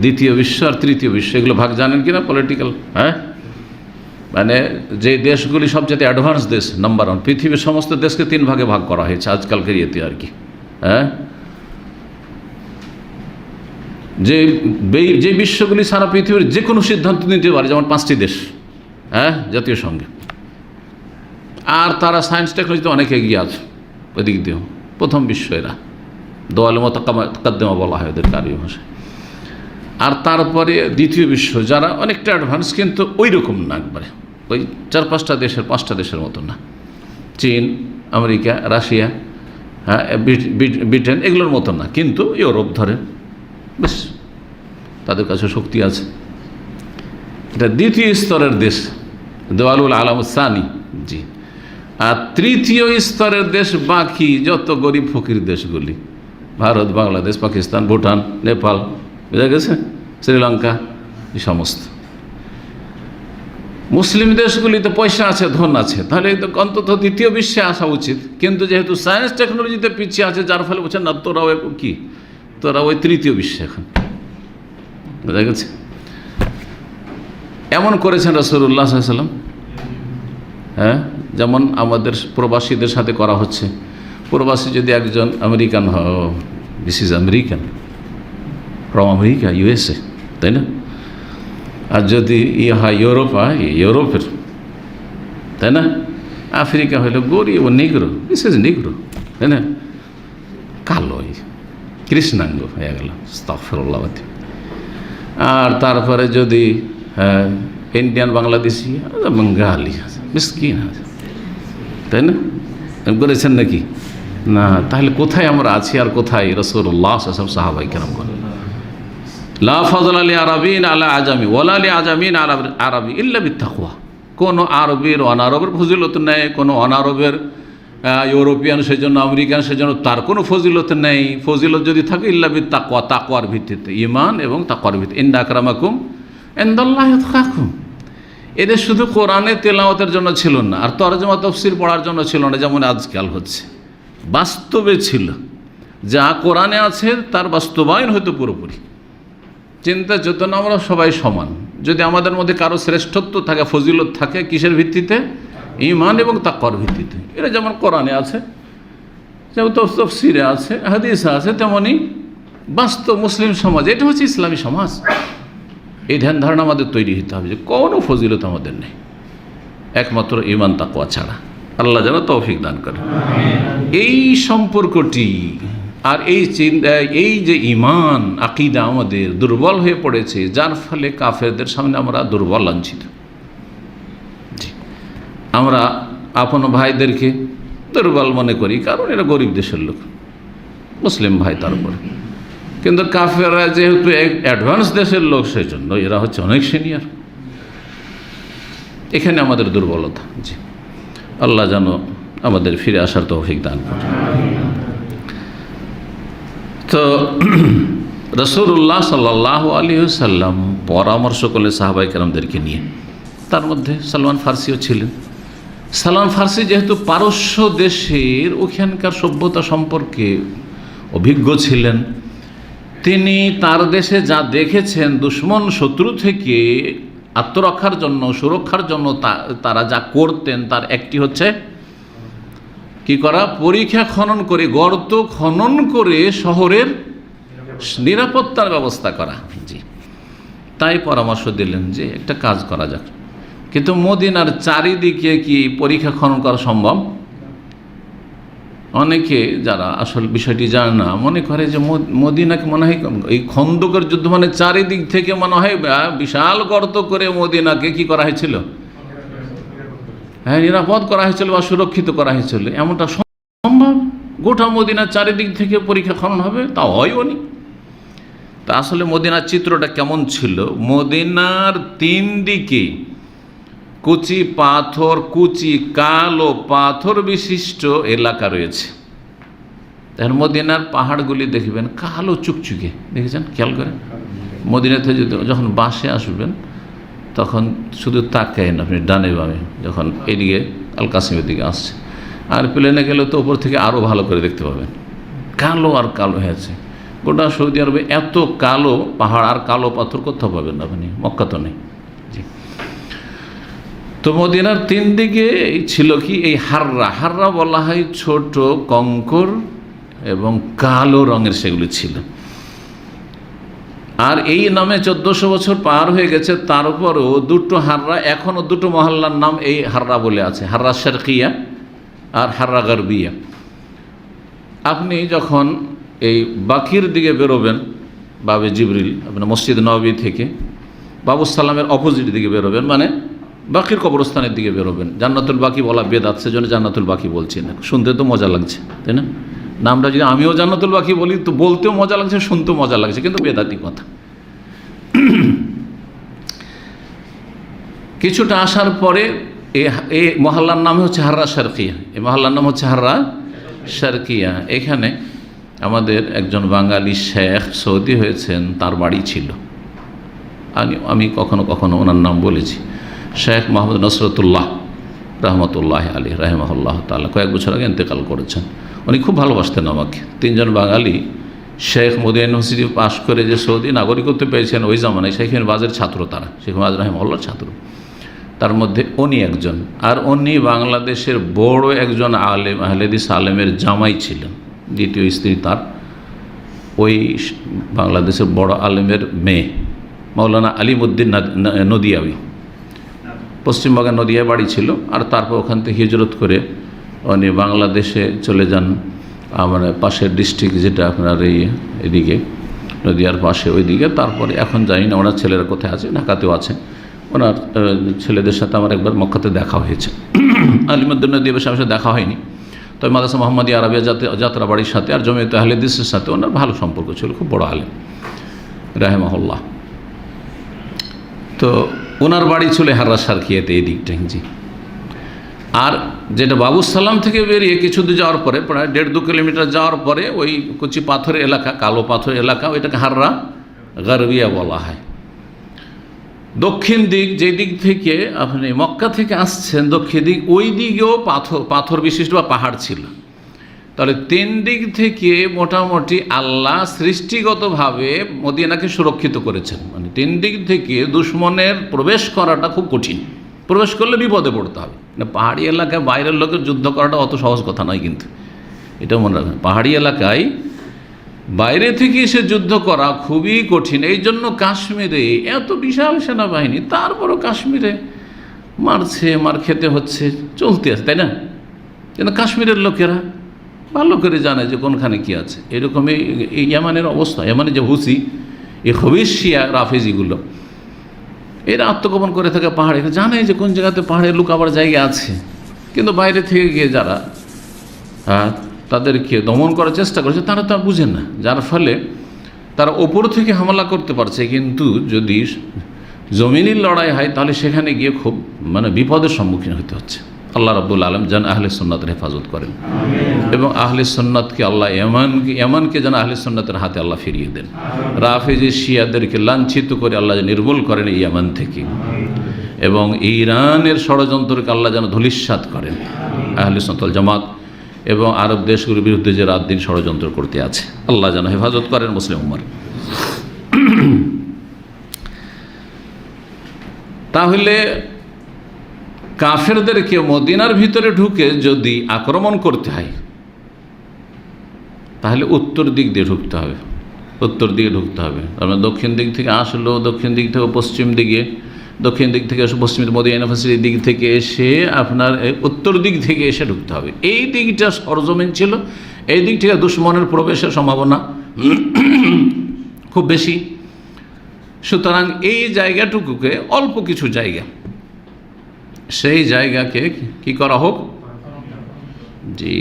দ্বিতীয় বিশ্ব আর তৃতীয় বিশ্ব, এগুলো ভাগ জানেন কিনা পলিটিক্যাল? মানে যে দেশগুলি সবচেয়ে অ্যাডভান্স দেশ, নাম্বার 1, পৃথিবীর সমস্ত দেশকে 3 ভাগে ভাগ করা হয়েছে আজকালকার ইয়েতে আর কি। যে বিশ্বগুলি সারা পৃথিবীর যে কোনো সিদ্ধান্ত নিতে পারে, যেমন 5টি দেশ জাতীয় সঙ্গে, আর তারা সায়েন্স টেকনোলজিতে অনেক এগিয়ে আছে ওই দিক দিয়েও, প্রথম বিশ্ব এরা, দোয়ালে মোতাকাদ্দিমা বলা হয় ওদের আরবি ভাষায়। আর তারপরে দ্বিতীয় বিশ্ব, যারা অনেকটা অ্যাডভান্স, কিন্তু ওই রকম না, একবারে ওই 4-5টা দেশের, 5টা দেশের মতো না, চীন, আমেরিকা, রাশিয়া, ব্রিটেন, এগুলোর মতো না, কিন্তু ইউরোপ ধরেন, বেশ তাদের কাছে শক্তি আছে। এটা দ্বিতীয় স্তরের দেশ, দেওয়ালুল আলাম সানি, জি। আর তৃতীয় স্তরের দেশ বাকি যত গরিব ফকির দেশগুলি, ভারত, বাংলাদেশ, পাকিস্তান, ভুটান, নেপাল, বুঝা গেছে, শ্রীলঙ্কা, এই সমস্ত মুসলিম দেশগুলিতে পয়সা আছে, ধন আছে, তাহলে অন্তত দ্বিতীয় বিশ্বে আসা উচিত। কিন্তু যেহেতু সায়েন্স টেকনোলজিতে পিছিয়ে আছে, যার ফলে বলছেন না, তোরাও কি, তোরা ওই তৃতীয় বিশ্বে এখন, বুঝা গেছে। এমন করেছেন রাসূলুল্লাহ সাল্লাল্লাহু আলাইহি ওয়াসাল্লাম, যেমন আমাদের প্রবাসীদের সাথে করা হচ্ছে। প্রবাসী যদি একজন আমেরিকান হয়, this is American, from America, USA, তাই না? আর যদি হয় ইউরোপ, হয় ইউরোপের, তাই না? আফ্রিকা হইল গরিব, নিগ্রো, দিস ইজ নিগ্রো, তাই না? কালো, কৃষ্ণাঙ্গ হয়ে গেল, আস্তাগফিরুল্লাহ। আর তারপরে যদি ইন্ডিয়ান, বাংলাদেশি, বাঙালি, মিসকিন আছে, তাই না? করেছেন নাকি? না, তাহলে কোথায় আমরা আছি আর কোথায় রাসূলুল্লাহ সাল্লাল্লাহু আলাইহি ওয়াসাল্লাম সাহাবায়ে কেরাম? লা ফাযলা লি আরাবিন আলা আজামি ওয়ালা লি আজামিন আলা আরাবি ইল্লা বিত্তাকওয়া। কোনো আরবের অনারবের ফজিলত নেই, কোনো অনারবের ইউরোপিয়ান সেজন্য, আমেরিকান সেজন্য তার কোনো ফজিলত নেই। ফজিলত যদি থাকে ইল্লা বিত্তাকওয়া, তাকওয়ার ভিত্তিতে, ঈমান এবং তাকওয়ার ভিত্তিতে। ইন্না আকরামাকুম ইনদাল্লাহি আতকাকুম। এদের শুধু কোরআনে তেলাওয়াতের জন্য ছিল না, আর তরজমা তাফসীর পড়ার জন্য ছিল না, যেমন আজকাল হচ্ছে। বাস্তবে ছিল, যা কোরআনে আছে তার বাস্তবায়ন হয়তো পুরোপুরি। চিন্তা চেতনা আমরা সবাই সমান। যদি আমাদের মধ্যে কারো শ্রেষ্ঠত্ব থাকে, ফজিলত থাকে, কিসের ভিত্তিতে? ঈমান এবং তাকওয়ার ভিত্তিতে। এটা যেমন কোরআনে আছে, যেমন তাফসীরে আছে, হাদিসে আছে, তেমনি বাস্তব মুসলিম সমাজ, এটা হচ্ছে ইসলামী সমাজ। এই ধ্যান ধারণা আমাদের তৈরি হতে হবে যে কোনো ফজিলত আমাদের নেই একমাত্র ঈমান তাকওয়া ছাড়া। আল্লাহ যেন তৌফিক দান করে। এই সম্পর্কটি আর এই যে ঈমান আকীদা আমাদের দুর্বল হয়ে পড়েছে, যার ফলে কাফেরদের সামনে আমরা দুর্বল, লাঞ্ছিত। আমরা আপন ভাইদেরকে দুর্বল মনে করি, কারণ এরা গরিব দেশের লোক, মুসলিম ভাই তার উপরে। কিন্তু কাফেররা যেহেতু অ্যাডভান্স দেশের লোক, সেই জন্য এরা হচ্ছে অনেক সিনিয়র। এখানে আমাদের দুর্বলতা। জি, আল্লাহ যেন আমাদের ফিরে আসার তৌফিক দান করে। তো রাসূলুল্লাহ সাল্লাল্লাহু আলাইহি ওয়াসাল্লাম পরামর্শ করলেন সাহাবায়ে কেরামদেরকে নিয়ে। তার মধ্যে সালমান ফার্সিও ছিলেন। সালমান ফার্সি যেহেতু পারস্য দেশের ওখানকার সভ্যতা সম্পর্কে অভিজ্ঞ ছিলেন, তিনি তার দেশে যা দেখেছেন, দুশ্মন শত্রু থেকে আত্মরক্ষার জন্য, সুরক্ষার জন্য তারা যা করতেন, তার একটি হচ্ছে কি করা? পরিখা খনন করে, গর্ত খনন করে শহরের নিরাপত্তার ব্যবস্থা করা। জি, তাই পরামর্শ দিলেন যে একটা কাজ করা যাক। কিন্তু মদিনার চারিদিকে কি পরিখা খনন করা সম্ভব? অনেকে যারা আসল বিষয়টি জানে না মনে করে যে মদিনাকে মনে হয় এই খন্দকের যুদ্ধ মানে চারিদিক থেকে মনে হয় বিশাল গর্ত করে মদিনাকে কি করা হয়েছিল, হ্যাঁ, নিরাপদ করা হয়েছিল বা সুরক্ষিত করা হয়েছিল। এমনটা সম্ভব? গোটা মদিনার চারিদিক থেকে পরীক্ষা খনন হবে? তা হয়ও নি। তা আসলে মদিনার চিত্রটা কেমন ছিল? মদিনার তিন দিকে কুচি পাথর, কুচি কালো পাথর বিশিষ্ট এলাকা রয়েছে। তার মদিনার পাহাড়গুলি দেখবেন কালো চুকচুকে, দেখেছেন খেয়াল করে? মদিনাতে যখন বাসে আসবেন তখন শুধু তাকায়েন আপনি ডানে বামে, যখন এদিকে আল কাসিমের দিকে আসছে, আর প্লেনে গেলে তো ওপর থেকে আরও ভালো করে দেখতে পাবেন, কালো আর কালো হয়েছে। গোটা সৌদি আরবে এত কালো পাহাড় আর কালো পাথর কোথাও পাবেন না আপনি, মক্কা তো নেই। জি, তো মদিনার তিন দিকে ছিল কি এই হাররা বলা হয় ছোট কঙ্কর এবং কালো রঙের, সেগুলি ছিল। আর এই নামে 1400 বছর পার হয়ে গেছে, তারপরও দুটো হাররা, এখনও দুটো মহল্লার নাম এই হাররা বলে আছে, হাররা শারকিয়া আর হাররা গারবিয়া। আপনি যখন এই বাকির দিকে বেরোবেন, বাবে জিবরিল, আপনার মসজিদ নববী থেকে বাবুস সালামের অপোজিট দিকে বেরোবেন, মানে বাকির কবরস্থানের দিকে বেরোবেন। জান্নাতুল বাকি বলা বেদাত, সেজন্য জান্নাতুল বাকি বলছি না। শুনতে তো মজা লাগছে, তাই না? নামটা যদি আমিও জান্নাতুল বাকি বলি তো বলতেও মজা লাগছে, শুনতেও মজা লাগছে, কিন্তু বেদাতি কথা। কিছুটা আসার পরে এই মহল্লার নাম হচ্ছে হাররা শারকিয়া। এই মহল্লার নাম হচ্ছে হাররা শারকিয়া। এখানে আমাদের একজন বাঙালি শেখ সৌদি হয়েছেন, তার বাড়ি ছিল। আমি কখনো কখনো ওনার নাম বলেছি, শেখ মোহাম্মদ নসরতুল্লাহ রহমতুল্লাহ আলী রাহিমাহুল্লাহ তাআলা। কয়েক বছর আগে ইন্তেকাল করেছেন। উনি খুব ভালোবাসতেন আমাকে। তিনজন বাঙালি শেখ মদিনা ইউনিভার্সিটি পাশ করে যে সৌদি নাগরিকত্ব পেয়েছেন ওই জামানায়, শেখ বাজের ছাত্র, তারা শেখ বাজ রাহিমাহুল্লাহর ছাত্র। তার মধ্যে উনি একজন, আর উনি বাংলাদেশের বড় একজন আলেম, আহলে হাদিস আলেমের জামাই ছিলেন। দ্বিতীয় স্ত্রী তার ওই বাংলাদেশের বড় আলেমের মেয়ে, মাওলানা আলিমউদ্দিন নদিয়াবি। পশ্চিমবঙ্গের নদিয়ায় বাড়ি ছিল, আর তারপর ওখান থেকে হিজরত করে উনি বাংলাদেশে চলে যান। মানে পাশের ডিস্ট্রিক্ট যেটা আপনার এদিকে নদিয়ার পাশে, ওইদিকে। তারপরে এখন জানি না ওনার ছেলেরা কোথায় আছে, ঢাকাতেও আছে। ওনার ছেলেদের সাথে আমার একবার মক্কাতে দেখা হয়েছে, আলিমউদ্দিন নদিয়াবের সাথে দেখা হয়নি। তবে মাদ্রাসা মোহাম্মদিয়া আরবিয়া যাত্রাবাড়ির সাথে আর জমিয়ত আহলে হাদিসের সাথে ওনার ভালো সম্পর্ক ছিল, খুব বড় আলেম। রাহেমাহুল্লাহ। তো ওনার বাড়ি ছিল হাররা সারকিয়াতে, এই দিকটাই। জি। আর যেটা বাবুসালাম থেকে বেরিয়ে কিছু দূর যাওয়ার পরে, প্রায় 1.5-2 কিলোমিটার যাওয়ার পরে ওই কচি পাথরের এলাকা, কালো পাথর এলাকা, ওইটাকে হাররা গারবিয়া বলা হয়। দক্ষিণ দিক, যে দিক থেকে আপনি মক্কা থেকে আসছেন দক্ষিণ দিক, ওই দিকেও পাথর বিশিষ্ট বা পাহাড় ছিল। তাহলে 3 দিক থেকে মোটামুটি আল্লাহ সৃষ্টিগতভাবে মদিনাকে সুরক্ষিত করেছেন। মানে 3 দিক থেকে দুশমনের প্রবেশ করাটা খুব কঠিন, প্রবেশ করলে বিপদে পড়তে হবে। না, পাহাড়ি এলাকায় বাইরের লোকের যুদ্ধ করাটা অত সহজ কথা নয়, কিন্তু এটা মনে রাখবেন, পাহাড়ি এলাকায় বাইরে থেকে এসে যুদ্ধ করা খুবই কঠিন। এই জন্য কাশ্মীরে এত বিশাল সেনাবাহিনী, তারপরও কাশ্মীরে মার খেতে হচ্ছে, চলতে আছে, তাই না? কেন কাশ্মীরের লোকেরা ভালো করে জানে যে কোনখানে কি আছে। এরকমই এই ইয়ামানের অবস্থা। ইয়ামানের যে হুসি, এই খবিস শিয়া রাফেজিগুলো, এরা আত্মগোপন করে থাকে পাহাড়ে, জানে যে কোন জায়গাতে পাহাড়ে লুকাবার জায়গা আছে, কিন্তু বাইরে থেকে গিয়ে যারা তাদেরকে দমন করার চেষ্টা করেছে তারা তা বুঝেন না, যার ফলে তারা ওপর থেকে হামলা করতে পারছে। কিন্তু যদি জমিনি লড়াই হয় তাহলে সেখানে গিয়ে খুব বিপদের সম্মুখীন হতে হচ্ছে। আল্লাহ রাব্বুল আলামিন যেন আহলে সুন্নাতের হেফাজত করেন এবং আহলে সুন্নাতকে আল্লাহ ইয়ামানকে যেন আহলে সুন্নাতের হাতে আল্লাহ ফিরিয়ে দেন। রাফেজি শিয়াদেরকে লাঞ্ছিত করে আল্লাহ নির্মূল করেন ইয়ামান থেকে, এবং ইরানের ষড়যন্ত্রকে আল্লাহ যেন ধূলিসাৎ করেন। আহলে সুন্নাত ওয়াল জামাত এবং আরব দেশগুলোর বিরুদ্ধে যে রাত দিন ষড়যন্ত্র করতে আছে, আল্লাহ যেন হেফাজত করেন মুসলিম উম্মার। তাহলে কাফেরদেরকে মদিনার ভিতরে ঢুকে যদি আক্রমণ করতে হয় তাহলে উত্তর দিক দিয়ে ঢুকতে হবে, উত্তর দিকে ঢুকতে হবে। আপনার দক্ষিণ দিক থেকে আসলো, দক্ষিণ দিক থেকে পশ্চিম দিকে, দক্ষিণ দিক থেকে এসে পশ্চিম মদিনা ইউনিভার্সিটির দিক থেকে এসে আপনার উত্তর দিক থেকে এসে ঢুকতে হবে। এই দিকটা সরজমিন ছিল, এই দিক থেকে দুশমনের প্রবেশের সম্ভাবনা খুব বেশি। সুতরাং এই জায়গাটুকুকে, অল্প কিছু জায়গা, সেই জায়গাকে কি করা হোক, জি,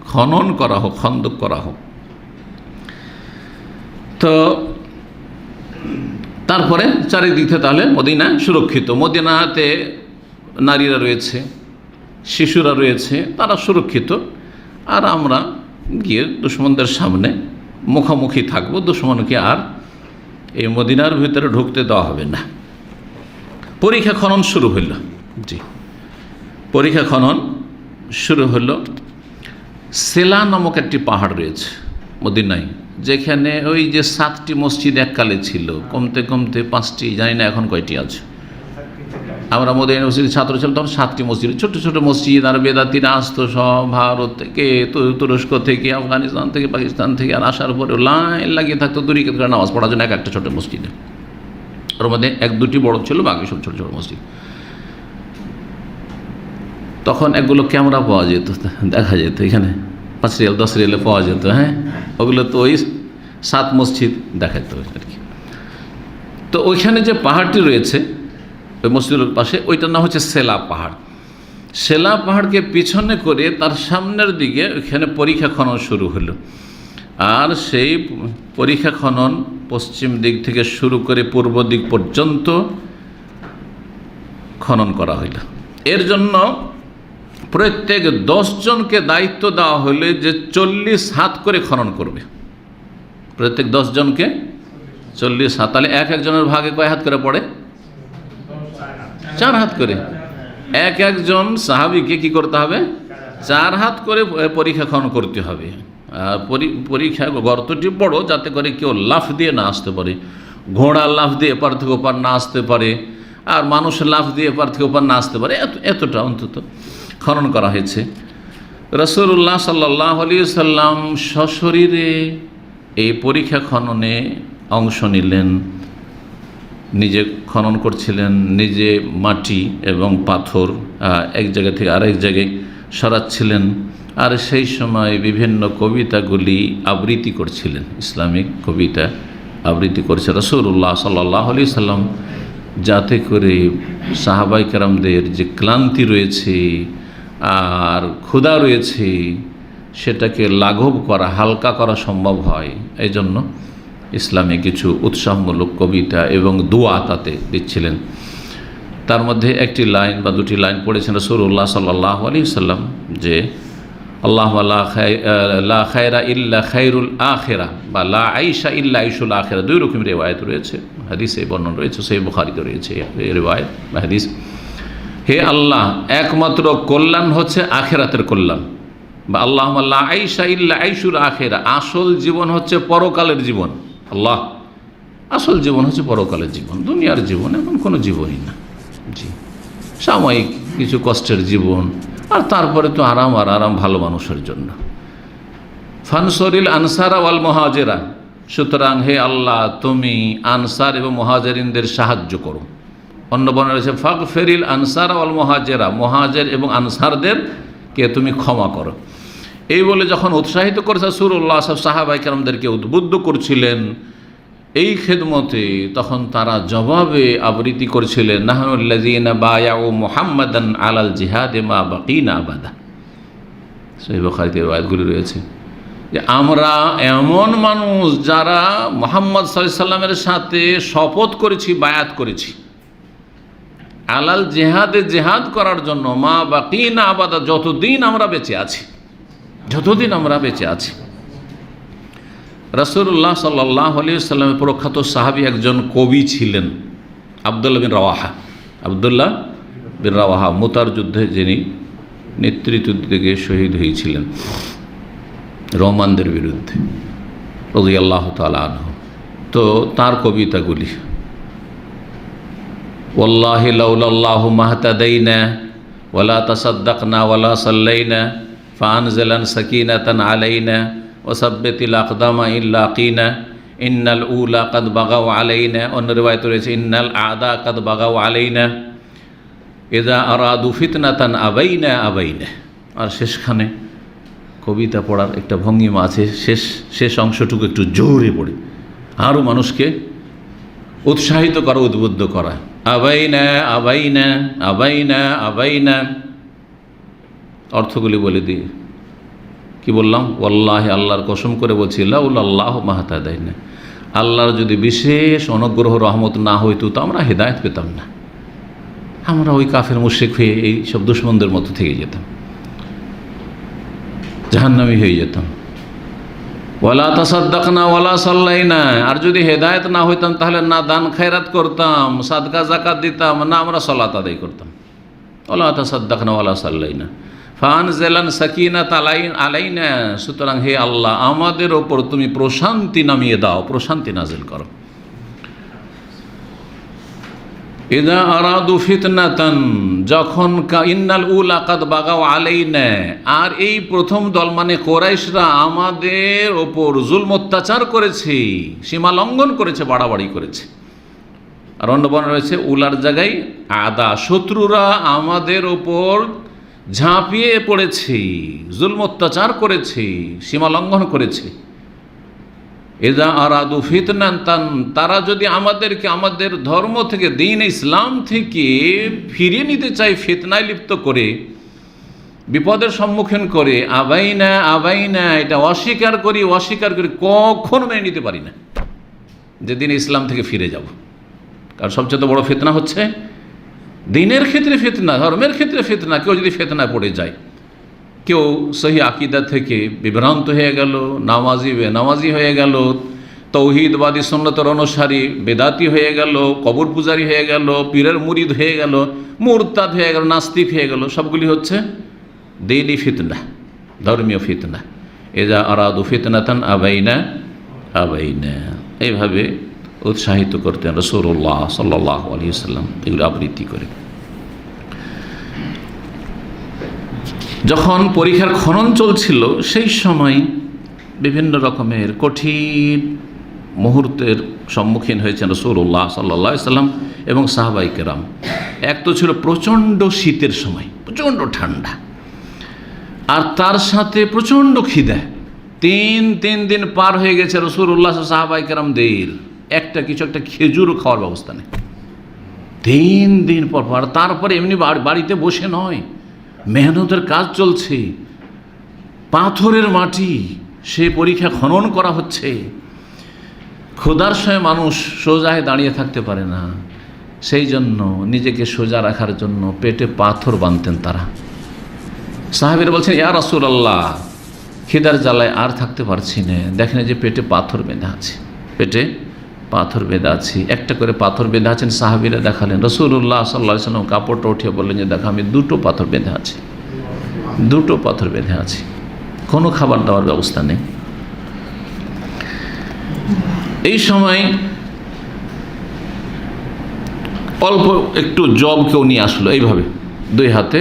খনন করা হোক, খন্দক করা হোক। তো তারপরে চারিদিক থেকে তাহলে মদিনা সুরক্ষিত। মদিনাতে নারীরা রয়েছে, শিশুরা রয়েছে, তারা সুরক্ষিত। আর আমরা গিয়ে দুশমনদের সামনে মুখোমুখি থাকবো, দুশমনকে আর এই মদিনার ভিতরে ঢুকতে দেওয়া হবে না। পরীক্ষা খনন শুরু হইল। জি, পরীক্ষা খনন শুরু হলো। সেলা নামক একটি পাহাড় রয়েছে মদিনায়, যেখানে ওই যে 7টি মসজিদ এককালে ছিল, কমতে কমতে 5টি, জানি না এখন কয়টি আছে। আমরা মদিনা ইউনিভার্সিটির ছাত্র ছিলাম তখন 7টি মসজিদ, ছোট ছোট মসজিদ। আর বেদাতিরা আসতো সব ভারত থেকে, তুরস্ক থেকে, আফগানিস্তান থেকে, পাকিস্তান থেকে, আর আসার পরে লাইন লাগিয়ে থাকতো তরিকত করে নামাজ পড়ার জন্য এক একটা ছোটো মসজিদে। ওর মধ্যে 1-2টি বড় ছিল, বাকি সব ছোটো ছোটো মসজিদ। তখন একগুলো ক্যামেরা পাওয়া যেত, দেখা যেত, এখানে 5 রিয়াল 10 রিয়ালে পাওয়া যেত। হ্যাঁ, ওগুলো তো ওই 7 মসজিদ দেখাতো আর কি। তো ওইখানে যে পাহাড়টি রয়েছে ওই মসজিদের পাশে, ওইটার নাম হচ্ছে সেলা পাহাড়। সেলা পাহাড়কে পিছনে করে তার সামনের দিকে ওইখানে পরীক্ষা খনন শুরু হলো। আর সেই পরীক্ষা খনন পশ্চিম দিক থেকে শুরু করে পূর্ব দিক পর্যন্ত খনন করা হইল। এর জন্য প্রত্যেক 10 জনকে দায়িত্ব দেওয়া হলে যে 40 হাত করে খনন করবে। প্রত্যেক 10 জনকে 40 হাত। তাহলে এক একজনের ভাগে কয় হাত করে পড়ে? 4 হাত করে। এক একজন সাহাবীকে কি করতে হবে? 4 হাত করে পরীক্ষা খনন করতে হবে। আর পরীক্ষা গর্তটি বড়, যাতে করে কেউ লাফ দিয়ে না আসতে পারে, ঘোড়া লাফ দিয়ে এপার থেকে ওপার না আসতে পারে, আর মানুষ লাফ দিয়ে এপার থেকে ওপার না আসতে পারে, এতটা অন্তত খনন করা হয়েছে। রাসূলুল্লাহ সাল্লাল্লাহু আলাইহি সাল্লাম সশরীরে এই পরীক্ষা খননে অংশ নিলেন, নিজে খনন করছিলেন, নিজে মাটি এবং পাথর এক জায়গা থেকে আরেক জায়গায় সরাচ্ছিলেন। আর সেই সময় বিভিন্ন কবিতাগুলি আবৃত্তি করছিলেন, ইসলামিক কবিতা আবৃত্তি করছে রাসূলুল্লাহ সাল্লাল্লাহু আলাইহি সাল্লাম, যাতে করে সাহাবায়ে কেরামদের যে ক্লান্তি রয়েছে আর ক্ষুধা রয়েছে সেটাকে লাঘব করা, হালকা করা সম্ভব হয়। এই জন্য ইসলামে কিছু উৎসাহমূলক কবিতা এবং দোয়া তাতে দিচ্ছিলেন। তার মধ্যে একটি লাইন বা দুটি লাইন পড়েছেন রাসূলুল্লাহ সাল্লাল্লাহু আলাইহি ওয়াসাল্লাম যে আল্লাহুম্মা লা খায়রা ইল্লা খায়রুল আখিরা বা লা আইশা ইল্লা আইশুল আখিরা, দুই রকম রিওয়ায়াত রয়েছে, হাদিসে বর্ণনা রয়েছে, সহিহ বুখারীতে রয়েছে এই রিওয়ায়াত বা হাদিস। হে আল্লাহ, একমাত্র কল্যাণ হচ্ছে আখিরাতের কল্যাণ, বা আল্লাহুম্মা লা আইশা ইল্লা আইশুল আখিরা, আসল জীবন হচ্ছে পরকালের জীবন। আল্লাহ, আসল জীবন হচ্ছে পরকালের জীবন, দুনিয়ার জীবন এমন কোনো জীবনই না। জি, সাময়িক কিছু কষ্টের জীবন, আর তারপরে তো আরাম আর আরাম ভালো মানুষের জন্য। ফানসরিল আনসারা ওয়াল মুহাজিরা, সুতরাং হে আল্লাহ তুমি আনসার এবং মুহাজিরিনদের সাহায্য করো। অন্য বর্ণনা রয়েছে ফাগফিরিল আনসারা ওয়াল মুহাজিরা, মুহাজির এবং আনসারদেরকে তুমি ক্ষমা করো। এই বলে যখন উৎসাহিত করেছে রাসূলুল্লাহ সাহাবায়ে কেরামদেরকে উদ্বুদ্ধ করছিলেন এই খেদমতে, তখন তারা জবাবে আবৃত্তি করেছিলেন নাহনুল্লাযীনা বায়াউ মুহাম্মাদান আলাল জিহাদে মা বাকিনা আবাদা। সহিহ বুখারীতে riwayatগুলি রয়েছে যে আমরা এমন মানুষ যারা মুহাম্মদ সাল্লাল্লাহু আলাইহি সাল্লামের সাথে শপথ করেছি, বায়াত করেছি আলাল জিহাদে, জিহাদ করার জন্য, মা বাকিনা আবাদা, যতদিন আমরা বেঁচে আছি, যতদিন আমরা বেঁচে আছি। রাসূলুল্লাহ সাল্লাল্লাহু আলাইহি ওয়াসাল্লামের প্রখ্যাত সাহাবী একজন কবি ছিলেন আব্দুল্লাহ বিন রাওয়াহা। আব্দুল্লাহ বিন রাওয়াহা মুতার যুদ্ধে যিনি নেতৃত্ব দিতে শহীদ হয়েছিলেন রোমানদের বিরুদ্ধে রাদিয়াল্লাহু তাআলা আনহু। তো তার কবিতাগুলি ওয়াল্লাহি লাউলাল্লাহু মাহতাদাইনা ওয়ালা তাসাদ্দাকনা ওয়ালা সাল্লাইনা ফাআনজালান সাকিনাতান আলাইনা ওয়াসাব্বিতিল আকদামা ইল্লাকিনা ইন্নাল উলা কাদ বাগাও আলাইনা। অন্য রিওয়ায়াত রয়েছে ইন্নাল আদা কাদ বাগাও আলাইনা ইযা আরাদু ফিতনাতান আবাইনা আবাইনা। আর শেষখানে কবিতা পড়ার একটা ভঙ্গিমা আছে, শেষ অংশটুকু একটু জোরে পড়ে আরও মানুষকে উৎসাহিত করা, উদ্বুদ্ধ করা। আবাইনা আবাইনা আবাইনা আবাইনা, অর্থগুলি বলে দিই। কি বললাম? ওয়াল্লাহি, আল্লাহর কসম করে বলছি, লাউলাল্লাহু মাহতাদাইনা, আল্লাহর যদি বিশেষ অনুগ্রহ রহমত না হইতো তো আমরা হেদায়েত পেতাম না, আমরা ওই কাফের মুশরিক হয়ে এই সব দুশমনদের মতো থেকে যেতাম, জাহান্নামী হয়ে যেতাম। ওয়ালা তাসাদ্দাকনা ওয়ালা সাল্লাইনা, আর যদি হেদায়েত না হইতাম তাহলে না দান খায়রাত করতাম, সাদকা যাকাত দিতাম, না আমরা সালাত আদায় করতাম। ওয়ালা তাসাদ্দাকনা ওয়ালা সাল্লাইনা ফানজালান সাকিনাত আলাইনা, সুতরাং হে আল্লাহ আমাদের ওপর তুমি প্রশান্তি নামিয়ে দাও, প্রশান্তি নাজিল করো। ইযা আরাদু ফিতনাতান, যখন ইন্নাল উলা কাদ বাগাও আলাইনা, আর এই প্রথম দল মানে কুরাইশরা আমাদের ওপর জুলম অত্যাচার করেছে, সীমা লঙ্ঘন করেছে, বাড়াবাড়ি করেছে। আর অন্য বর্ণনা রয়েছে উলার জায়গায় আদা, শত্রুরা আমাদের ওপর ঝাঁপিয়ে পড়েছে, জুলম অত্যাচার করেছে, সীমা লঙ্ঘন করেছে। ইযা আরাদু ফিতনাতান, তারা যদি আমাদেরকে আমাদের ধর্ম থেকে, দ্বীন ইসলাম থেকে ফিরিয়ে নিতে চায়, ফিতনায় লিপ্ত করে, বিপদের সম্মুখীন করে, আবাইনা আবাইনা, এটা অস্বীকার করি, কখনো মেনে নিতে পারি না যে দ্বীন ইসলাম থেকে ফিরে যাব। কারণ সবচেয়ে বড় ফিতনা হচ্ছে দ্বীনের ক্ষেত্রে ফিতনা, ধর্মের ক্ষেত্রে ফিতনা। কেউ যদি ফিতনায় পড়ে যায়, কেউ সহি আকিদা থেকে বিভ্রান্ত হয়ে গেল, নামাজি বেনামাজি হয়ে গেল, তৌহিদবাদী সুন্নতের অনুসারী বেদাতি হয়ে গেল, কবর পূজারী হয়ে গেল, পীরের মুরিদ হয়ে গেল, মুরতাদ হয়ে গেল, নাস্তিক হয়ে গেল, সবগুলি হচ্ছে দ্বীনি ফিতনা, ধর্মীয় ফিতনা। ইযা আরাদু ফিতনাতান আবাইনা আবাইনা, এইভাবে উৎসাহিত করতেন রাসূলুল্লাহ সাল্লাল্লাহু আলাইহি ওয়াসাল্লাম, এগুলো আবৃত্তি করে। যখন পরীক্ষার খনন চলছিল সেই সময় বিভিন্ন রকমের কঠিন মুহূর্তের সম্মুখীন হয়েছেন রাসূলুল্লাহ সাল্লাল্লাহু আলাইহি ওয়াসাল্লাম এবং সাহাবায়ে কেরাম। এক তো ছিল প্রচণ্ড শীতের সময়, প্রচণ্ড ঠান্ডা, আর তার সাথে প্রচণ্ড খিদা। তিন দিন পার হয়ে গেছে রাসূলুল্লাহ সাহাবায়ে কেরামদের কিছু একটা খেজুরও খাওয়ার ব্যবস্থা নেই। 3 দিন পর, তারপরে এমনি বাড়িতে বসে নয়, মেহনতের কাজ চলছে, পাথরের মাটি, সে পরীক্ষা খনন করা হচ্ছে। ক্ষুধার সময় মানুষ সোজা হয়ে দাঁড়িয়ে থাকতে পারে না, সেই জন্য নিজেকে সোজা রাখার জন্য পেটে পাথর বাঁধতেন তারা। সাহাবীরা বলছেন, ইয়া রাসূলুল্লাহ, খিদার জ্বালায় আর থাকতে পারছি না, দেখেন যে পেটে পাথর বেঁধে আছে, পেটে পাথর বেঁধে আছে। একটা করে পাথর বেঁধে আছেন সাহাবীরা দেখালেন। রাসূলুল্লাহ সাল্লাল্লাহু আলাইহি ওয়াসাল্লাম কাপড়টা উঠিয়ে বললেন যে দেখো, আমি দুটো পাথর বেঁধে আছি, দুটো পাথর বেঁধে আছি, কোনো খাবার দাবার ব্যবস্থা নেই। এই সময় অল্প একটু জব কেউ নিয়ে আসলো, এইভাবে দুই হাতে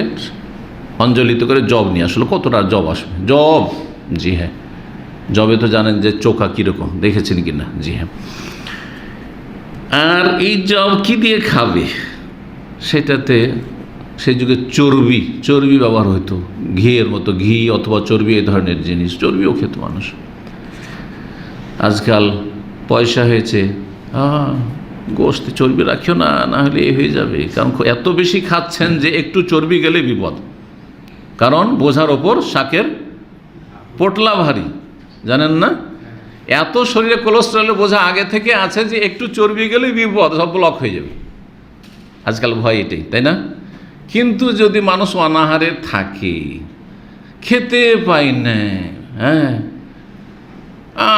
অঞ্জলিত করে জব নিয়ে আসলো। কতটা জব আসবে? জব, জি হ্যাঁ, জবে তো জানেন যে চোখা কীরকম, দেখেছেন কি না? জি হ্যাঁ। আর এই জব কি দিয়ে খাবে? সেটাতে সেই যুগে চর্বি ব্যবহার হতো, ঘিয়ের মতো, ঘি অথবা চর্বি, এই ধরনের জিনিস, চর্বিও খেত মানুষ। আজকাল পয়সা হয়েছে, গোশতে চর্বি রাখিও না, না হলে এ হয়ে যাবে। কারণ এত বেশি খাচ্ছেন যে একটু চর্বি গেলে বিপদ। কারণ বোঝার ওপর শাকের পোটলা ভারী, জানেন না? এত শরীরে কোলেস্টেরলের বোঝা আগে থেকে আছে যে একটু চর্বি গেলে বিপদ, সব ব্লক হয়ে যাবে। আজকাল ভয় এটাই, তাই না? কিন্তু যদি মানুষ অনাহারে থাকে, খেতে পায় না, হ্যাঁ,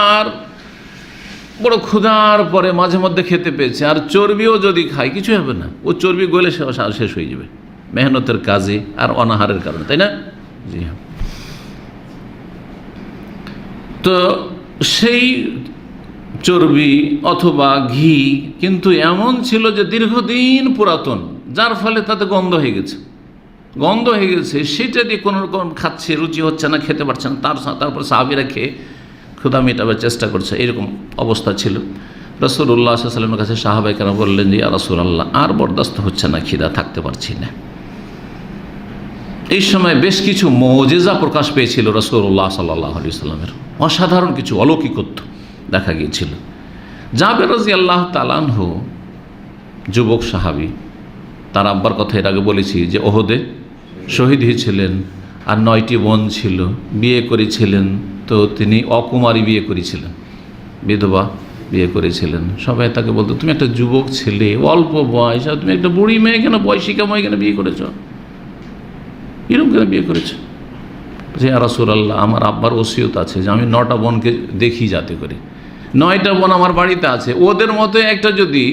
আর বড় ক্ষুধার পরে মাঝে মধ্যে খেতে পেয়েছে, আর চর্বিও যদি খায়, কিছু হবে না, ও চর্বি গলে শেষ হয়ে যাবে মেহনতের কাজে আর অনাহারের কারণে, তাই না? জি হ্যাঁ। তো সেই চর্বি অথবা ঘি কিন্তু এমন ছিল যে দীর্ঘদিন পুরাতন, যার ফলে তাতে গন্ধ হয়ে গেছে, সেটা দিয়ে কোনো রকম খাচ্ছে, রুচি হচ্ছে না, খেতে পারছে না। তারপর সাহাবীরা খেয়ে ক্ষুধা মেটাবার চেষ্টা করছে, এরকম অবস্থা ছিল। রাসূলুল্লাহ সাল্লাল্লাহু আলাইহি ওয়াসাল্লামের কাছে সাহাবায়ে কেরাম বললেন যে, ইয়া রাসূলুল্লাহ, আর বরদাস্ত হচ্ছে না, খিদা, থাকতে পারছি না। এই সময় বেশ কিছু মুজিজা প্রকাশ পেয়েছিল রাসূলুল্লাহ সাল্লাল্লাহু আলাইহি ওয়াসাল্লামের, অসাধারণ কিছু অলৌকিকত্ব দেখা গিয়েছিল। জাবের রাদিয়াল্লাহু তাআলা আনহু যুবক সাহাবী, তার আব্বার কথা এর আগে বলেছি যে ওহদে শহীদ হয়েছিলেন, আর 9টি বোন ছিল, বিয়ে করেছিলেন। তো তিনি অকুমারী বিয়ে করেছিলেন, বিধবা বিয়ে করেছিলেন। সবাই তাকে বলতো, তুমি একটা যুবক ছেলে, অল্প বয়স, আর তুমি একটা বুড়ি মেয়ে কেন, বয়সিকা মেয়ে কেন বিয়ে করেছ, এরকম কেন বিয়ে করেছ? যে ইয়া রাসূলুল্লাহ, আমার আব্বার ওসিয়ত আছে যে আমি 9টা বোনকে দেখি যাতে করে, 9টা বোন আমার বাড়িতে আছে, ওদের মতো একটা যদি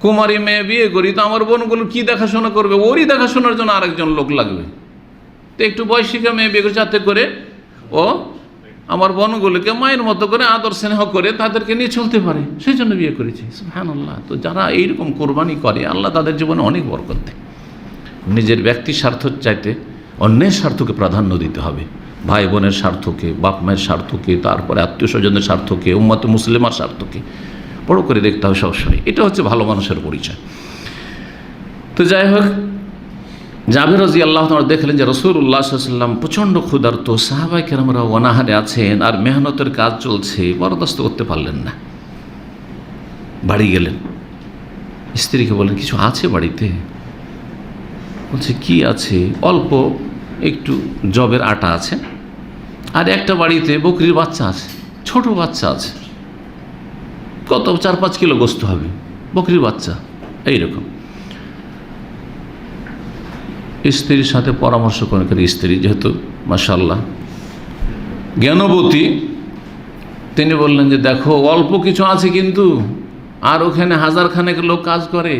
কুমারী মেয়ে বিয়ে করি তো আমার বোনগুলো কি দেখাশোনা করবে? ওরই দেখাশোনার জন্য আরেকজন লোক লাগবে। তো একটু বয়সিকা মেয়ে বিয়ে করে যাতে করে ও আমার বোনগুলোকে মায়ের মতো করে আদর স্নেহ করে তাদেরকে নিয়ে চলতে পারে, সেই জন্য বিয়ে করেছি। সুবহানাল্লাহ। তো যারা এইরকম কোরবানি করে, আল্লাহ তাদের জীবনে অনেক বরকত দেয়। নিজের ব্যক্তি স্বার্থ চাইতে অন্যের স্বার্থকে প্রাধান্য দিতে হবে, ভাই বোনের স্বার্থকে, বাপ মায়ের স্বার্থকে, তারপরে আত্মীয় স্বজনের স্বার্থকে, উম্মতে মুসলিমার স্বার্থকে বড় করে দেখতে হবে সবসময়। এটা হচ্ছে ভালো মানুষের পরিচয়। তো যাই হোক, জাবের রাদিয়াল্লাহু তাআলা দেখলেন যে রাসূলুল্লাহ সাল্লাল্লাহু আলাইহি ওয়াসাল্লাম প্রচণ্ড ক্ষুধার্ত, সাহাবায়ে কেরামরা অনাহারে আছেন, আর মেহনতের কাজ চলছে, বরদাস্ত করতে পারলেন না, বাড়ি গেলেন। স্ত্রীকে বলেন, কিছু আছে বাড়িতে? বলছে, কি আছে? অল্প একটু জবের আটা আছে, আর একটা বাড়িতে বকরির বাচ্চা আছে, ছোট বাচ্চা আছে, কত 4-5 কিলো গোস্ত হবে, বকরির বাচ্চা। এইরকম স্ত্রীর সাথে পরামর্শ করে, স্ত্রী যেহেতু মাশাআল্লাহ জ্ঞানবতী, তিনি বললেন যে দেখো, অল্প কিছু আছে কিন্তু, আর ওখানে 1000 খানেক লোক কাজ করে,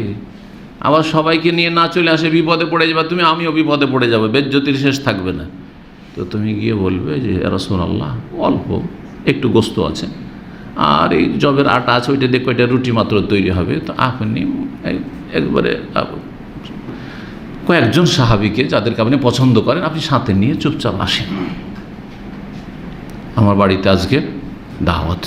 আবার সবাইকে নিয়ে না চলে আসে, বিপদে পড়ে যাবে তুমি, আমিও বিপদে পড়ে যাবো, বেজ্জতির শেষ থাকবে না। তো তুমি গিয়ে বলবে যে ইয়া রাসূলুল্লাহ, অল্প একটু গোস্ত আছে, আর এই জবের আটা আছে, ওইটা দিয়ে কয়টা রুটি মাত্র তৈরি হবে। তো আপনি একবারে কয়েকজন সাহাবীকে, যাদেরকে আপনি পছন্দ করেন, আপনি সাথে নিয়ে চুপচাপ আসেন, আমার বাড়িতে আজকে দাওয়াত।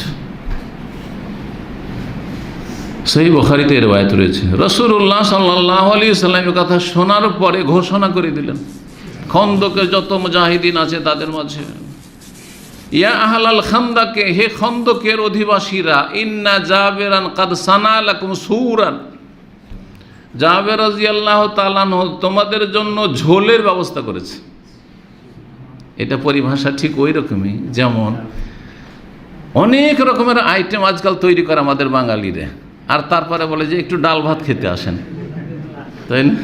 সহিহ বুখারীতে এর রওয়ায়াত রয়েছে। রাসূলুল্লাহ সাল্লাল্লাহু আলাইহি ওয়াসাল্লামের কথা শোনার পরে ঘোষণা করে দিলেন খন্দকে যত মুজাহিদিন আছে তাদের মাঝে, ইয়া আহলাল খান্দাকে, হে খন্দকের অধিবাসীরা, ইন্না জাবেরান কাদ সানা লাকুম সুরান, জাবের রাদিয়াল্লাহু তাআলা তোমাদের জন্য ঝোলের ব্যবস্থা করেছে। এটা পরিভাষা ঠিক ওই রকমই, যেমন অনেক রকমের আইটেম আজকাল তৈরি করে আমাদের বাঙালিরে, আর তারপরে বলে যে একটু ডাল ভাত খেতে আসেন, তাই না?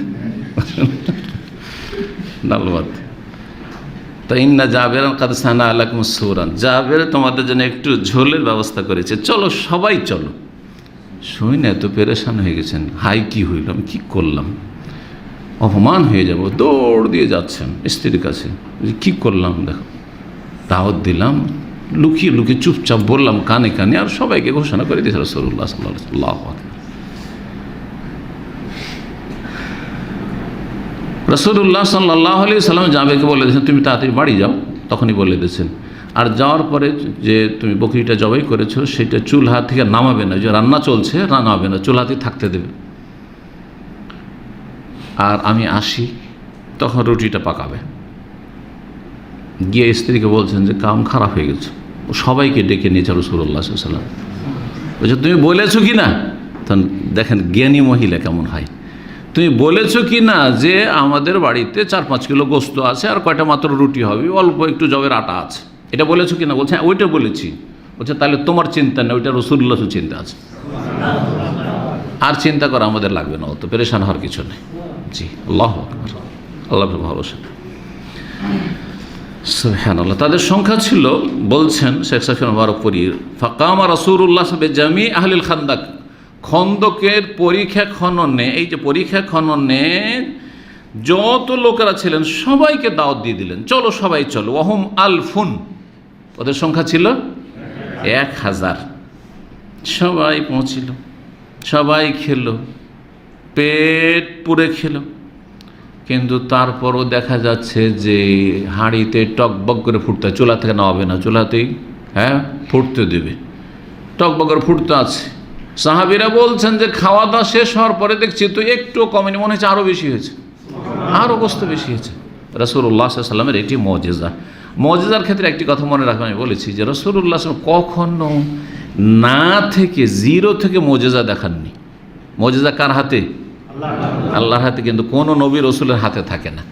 ডাল ভাত। তো ইন্না জাবের কাদ সানা আলাকুম সুরান, জাবের তোমাদের জন্য একটু ঝোলের ব্যবস্থা করেছে, চলো সবাই চলো। শুই না, এত পেরেশান হয়ে গেছেন, হাই কি হইল, আমি কী করলাম, অপমান হয়ে যাব, দৌড় দিয়ে যাচ্ছেন স্ত্রীর কাছে, কি করলাম দেখো, দাওয়াত দিলাম, লুকিয়ে লুকিয়ে চুপচাপ বললাম কানে কানে, আর সবাইকে ঘোষণা করে দিয়েছে রাসূলুল্লাহ সাল্লাল্লাহু আলাইহি ওয়াসাল্লাম। রাসূলুল্লাহ সাল্লাল্লাহু আলাইহি ওয়াসাল্লাম জাবেরকে বলে দিয়েছেন তুমি তাড়াতাড়ি বাড়ি যাও, তখনই বলে দিয়েছেন। আর যাওয়ার পরে যে তুমি বকরিটা জবাই করেছো সেটা চুলহা থেকে নামাবে না, যে রান্না চলছে নামাবে না, চুলহাতেই থাকতে দেবে। আর আমি আসি, তখন রুটিটা পাকাবে। গিয়ে স্ত্রীকে বলছেন যে কাম খারাপ হয়ে গেছে, সবাইকে ডেকে নিয়েছে রাসূলুল্লাহ সাল্লাল্লাহু আলাইহি ওয়াসাল্লাম। বলছে তুমি বলেছো কি না, তখন দেখেন জ্ঞানী মহিলা কেমন হয়, তুমি বলেছো কি না যে আমাদের বাড়িতে 4-5 কিলো গোস্ত আছে আর কয়টা মাত্র রুটি হবে, অল্প একটু জবের আটা আছে, এটা বলেছো কি না? বলছে হ্যাঁ ওইটা বলেছি। বলছে তাহলে তোমার চিন্তা নেই, ওইটা রাসূলুল্লাহ চিন্তা আছে, আর চিন্তা করা আমাদের লাগবে না, অত পেরেশান হওয়ার কিছু নেই। জি, আল্লাহু আকবার, আল্লাহ ভরসা। সুবহানাল্লাহ। তাদের সংখ্যা ছিল, বলছেন শেখ সাফি মুবারক পরীর, ফাকামা রাসূলুল্লাহ বিজামি আহলিল খান্দাক, খন্দকের পরীক্ষা খননে, এই যে পরীক্ষা খননে যত লোকেরা ছিলেন সবাইকে দাওয়াত দিয়ে দিলেন, চলো সবাই চলো। ওয়াহুম আলফুন, ওদের সংখ্যা ছিল 1000। সবাই পৌঁছিল, সবাই খেলো, পেট পুরে খেলো, কিন্তু তারপরও দেখা যাচ্ছে যে হাঁড়িতে টকবক করে ফুটতে, চুলা থেকে নামাবে না, চুলাতেই ফুটতে দেবে, টকবক করে ফুটতে আছে। সাহাবীরা বলছেন যে খাওয়া দাওয়া শেষ হওয়ার পরে দেখছি তো একটু কমেনি, মনে হচ্ছে আরও বেশি হয়েছে, আরও গোস্ত বেশি হয়েছে। রাসূলুল্লাহ সাল্লাল্লাহু আলাইহি ওয়াসাল্লামের এটি মুজিজা। মুজিজার ক্ষেত্রে একটি কথা মনে রাখবেন, আমি বলেছি যে রাসূলুল্লাহ কখনো না থেকে, জিরো থেকে মুজিজা দেখাননি। মুজিজা কার হাতে? আল্লাহর হাতে, কিন্তু কোনো নবী রসুলের হাতে থাকে না।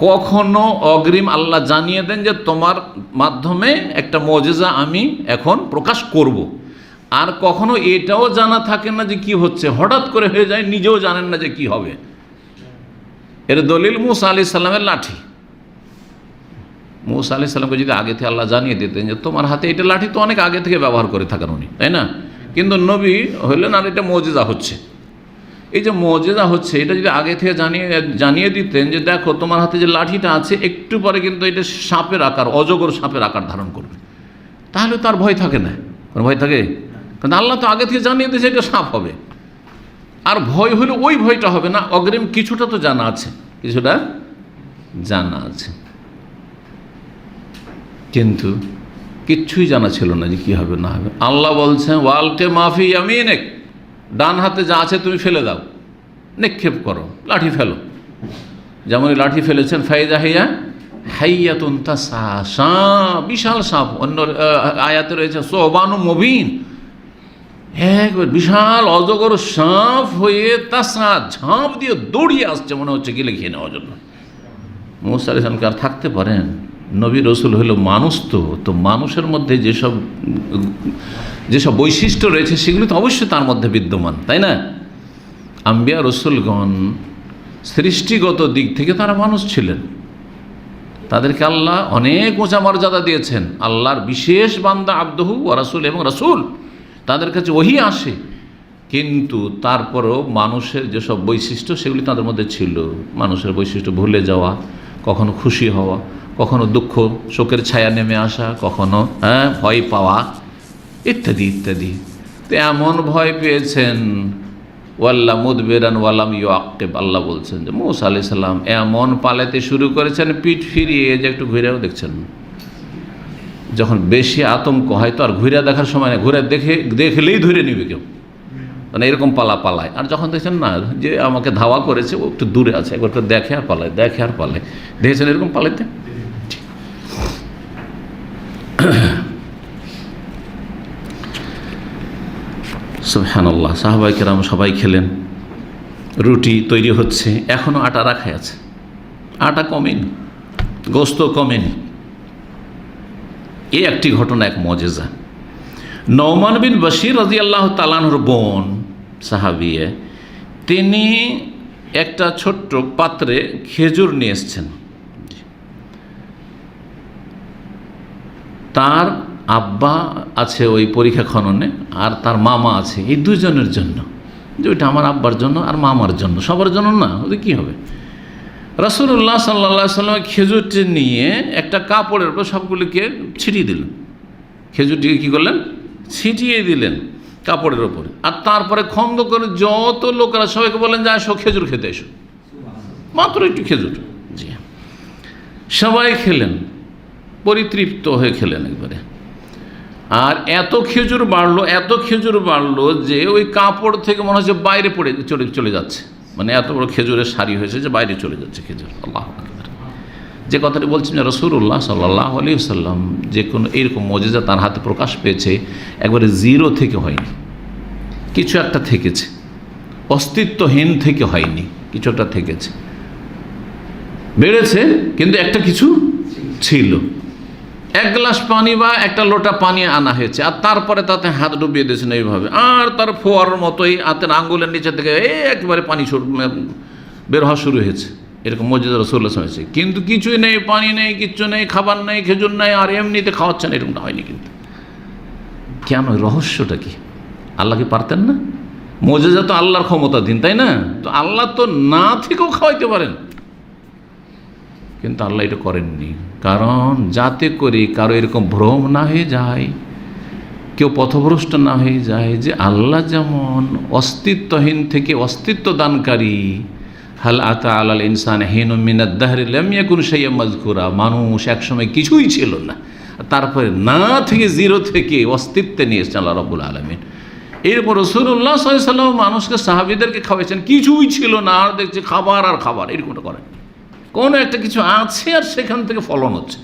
কখনো অগ্রিম আল্লাহ জানিয়ে দেন যে তোমার মাধ্যমে একটা মুজিজা আমি এখন প্রকাশ করব, আর কখনো এটাও জানা থাকে না যে কি হচ্ছে, হঠাৎ করে হয়ে যায়, নিজেও জানেন না যে কি হবে। এর দলিল মুসা আলাইহিস সালামের লাঠি। মুসা আলাইহিস সালামকে যদি আগে থেকে আল্লাহ জানিয়ে দিতেন যে তোমার হাতে এটা লাঠি, তো অনেক আগে থেকে ব্যবহার করে থাকেন উনি, তাই না? কিন্তু নবী হইলেন আর এটা মুজিজা হচ্ছে। এই যে মুজিজা হচ্ছে, এটা যদি আগে থেকে জানিয়ে দিতেন যে দেখো তোমার হাতে যে লাঠিটা আছে একটু পরে কিন্তু এটা সাপের আকার, অজগর সাপের আকার ধারণ করবে, তাহলে তার ভয় থাকে না। কোনো ভয় থাকে? কারণ আল্লাহ তো আগে থেকে জানিয়ে দিয়েছে এটা সাপ হবে। আর ভয় হলে ওই ভয়টা হবে না, অগ্রিম কিছুটা তো জানা আছে, কিছুটা জানা আছে, কিন্তু কিচ্ছুই জানা ছিল না যে কী হবে না হবে। আল্লাহ বলছেন ওয়ালকে মাফি ইয়ামিনেক, ডান হাতে যা আছে তুমি ফেলে দাও, নিক্ষেপ করো, লাঠি ফেলো। যেমন লাঠি ফেলেছেন, ফাইজা হাইয়া হাইয়াতুন তাসা, সাপ, বিশাল সাপ। অন্য আয়াতে রয়েছে সোবানু মুবিন, একবার বিশাল অজগর সাপ হয়ে তাসা, ঝাঁপ দিয়ে দৌড়িয়ে আসছে, মনে হচ্ছে গিলে খেয়ে নেওয়ার জন্য। মুসা আলাইহিস সালামকে আর থাকতে পারেন? নবী রসুল হলো মানুষ, তো মানুষের মধ্যে যেসব বৈশিষ্ট্য রয়েছে সেগুলি তো অবশ্যই তার মধ্যে বিদ্যমান, তাই না? আম্বিয়া রসুলগণ সৃষ্টিগত দিক থেকে তারা মানুষ ছিলেন, তাদেরকে আল্লাহ অনেক উঁচা মর্যাদা দিয়েছেন। আল্লাহর বিশেষ বান্দা আবদুহু ওয়া রাসূল, এবং রাসূল, তাদের কাছে ওহী আসে, কিন্তু তারপরেও মানুষের যেসব বৈশিষ্ট্য সেগুলি তাদের মধ্যে ছিল। মানুষের বৈশিষ্ট্য ভুলে যাওয়া, কখনো খুশি হওয়া, কখনো দুঃখ শোকের ছায়া নেমে আসা, কখনো ভয় পাওয়া, ইত্যাদি ইত্যাদি। তো এমন ভয় পেয়েছেন, ওয়াল্লা মুদবিরান ওয়ালাম ইউআক্কিব, আল্লাহ বলছেন যে মুসা আলাইহিস সালাম এমন পালাতে শুরু করেছেন, পিঠ ফিরিয়ে যে একটু ঘুরেও দেখছেন। যখন বেশি আতঙ্ক হয় তো আর ঘুরে দেখার সময় না, ঘুরে দেখলেই ধরে নিবে কেউ, মানে এরকম পালায়। আর যখন দেখছেন না যে আমাকে ধাওয়া করেছে, ও একটু দূরে আছে, একবার করে দেখে আর পালায়, দেখে আর পালায়। দেখেছেন এরকম পালাইতে? সুবহানাল্লাহ। সাহাবায়ে কেরাম সবাই খেলেন, রুটি তৈরি হচ্ছে, এখনও আটা রাখাই আছে, আটা কমেনি, গোস্ত কমেনি। এই একটি ঘটনা, এক মুজিজা। নওমান বিন বশির রাদিয়াল্লাহু তাআলা আনহুর বোন সাহাবিয়ে, তিনি একটা ছোট্ট পাত্রে খেজুর নিয়ে এসছেন। তার আব্বা আছে ওই পরীক্ষা খননে, আর তার মামা আছে, এই দুজনের জন্য, যে ওইটা আমার আব্বার জন্য আর মামার জন্য, সবার জন্য না, ওদের কী হবে। রাসূলুল্লাহ সাল্লাল্লাহু আলাইহি ওয়াসাল্লাম খেজুরটি নিয়ে একটা কাপড়ের উপর সবগুলিকে ছিটিয়ে দিলেন। খেজুরটিকে কী করলেন? ছিটিয়ে দিলেন কাপড়ের ওপরে। আর তারপরে খন্দ করে যত লোকেরা সবাইকে বলেন যে আসো খেজুর খেতে এসো, মাত্র একটু খেজুর। জি, সবাই খেলেন, পরিতৃপ্ত হয়ে খেলেন একবারে। আর এত খেজুর বাড়লো যে ওই কাপড় থেকে মনে হচ্ছে বাইরে চলে যাচ্ছে, মানে এত বড় খেজুরের সারি হয়েছে যে বাইরে চলে যাচ্ছে খেজুর। আল্লাহু আকবার। যে কথাটি বলছেন যে রাসূলুল্লাহ সাল্লাল্লাহু আলাইহি ওয়াসাল্লাম যে কোনো এইরকম মুজিজা তার হাতে প্রকাশ পেয়েছে, একবারে জিরো থেকে হয়নি, কিছু একটা থেকেছে, অস্তিত্বহীন থেকে হয়নি, কিছু একটা থেকেছে, বেড়েছে, কিন্তু একটা কিছু ছিল। এক গ্লাস পানি বা একটা লোটা পানি আনা হয়েছে, আর তারপরে তাতে হাত ডুবিয়ে দিয়েছেন এইভাবে, আর তার ফোয়ারার মতোই হাতের আঙ্গুলের নিচে থেকে একেবারে পানি বের হওয়া শুরু হয়েছে। এরকম মুজিজা রাসূলুল্লাহ হয়েছে, কিন্তু কিছুই নেই, পানি নেই, কিচ্ছু নেই, খাবার নেই, খেজুর নেই, আর এমনিতে খাওয়াচ্ছেন, এরকমটা হয়নি। কিন্তু কেন? রহস্যটা কি? আল্লাহ কি পারতেন না? মুজিজা তো আল্লাহর ক্ষমতাধীন, তাই না? তো আল্লাহ তো না থেকেও খাওয়াইতে পারেন, কিন্তু আল্লাহ এটা করেননি। কারণ যাতে করে কারো এরকম ভ্রম না হয়ে যায়, কেউ পথভ্রষ্ট না হয়ে যায় যে আল্লাহ যেমন অস্তিত্বহীন থেকে অস্তিত্ব দানকারী। হাল আতা আলাল ইনসান হিনুম মিনাদ দাহরি লাম ইয়াকুন শাইআম মাযকুরা, মানুষ একসময় কিছুই ছিল না, তারপরে না থেকে জিরো থেকে অস্তিত্বে নিয়ে এসেছেন আল্লাহ রাব্বুল আলামিন। এরপর রাসূলুল্লাহ সাল্লাল্লাহু আলাইহি ওয়াসাল্লাম মানুষকে, সাহাবীদেরকে খাওয়াইছেন, কিছুই ছিল না, আর দেখছে খাবার আর খাবার, এরকমটা করেন। কোনো একটা কিছু আছে আর সেখান থেকে ফলন হচ্ছে,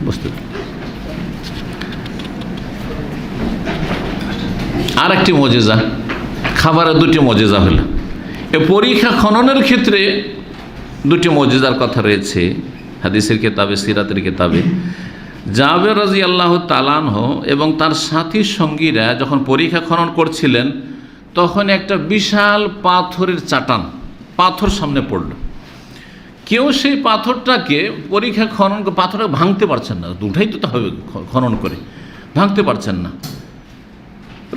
বুঝতে। আর একটি মুজিজা, খাবারের দুটি মুজিজা হলো। এ পরীক্ষা খননের ক্ষেত্রে দুটি মুজিজার কথা রয়েছে হাদিসের কিতাবে, সিরাতের কিতাবে। জাবের রাদিয়াল্লাহু তাআলা আনহু এবং তার সাথী সঙ্গীরা যখন পরীক্ষা খনন করছিলেন, তখন একটা বিশাল পাথরের চাটান, পাথর সামনে পড়ল। কেউ সেই পাথরটাকে পাথরটা ভাঙতে পারছেন না, উঠাইতে তো হবে খনন করে, ভাঙতে পারছেন না।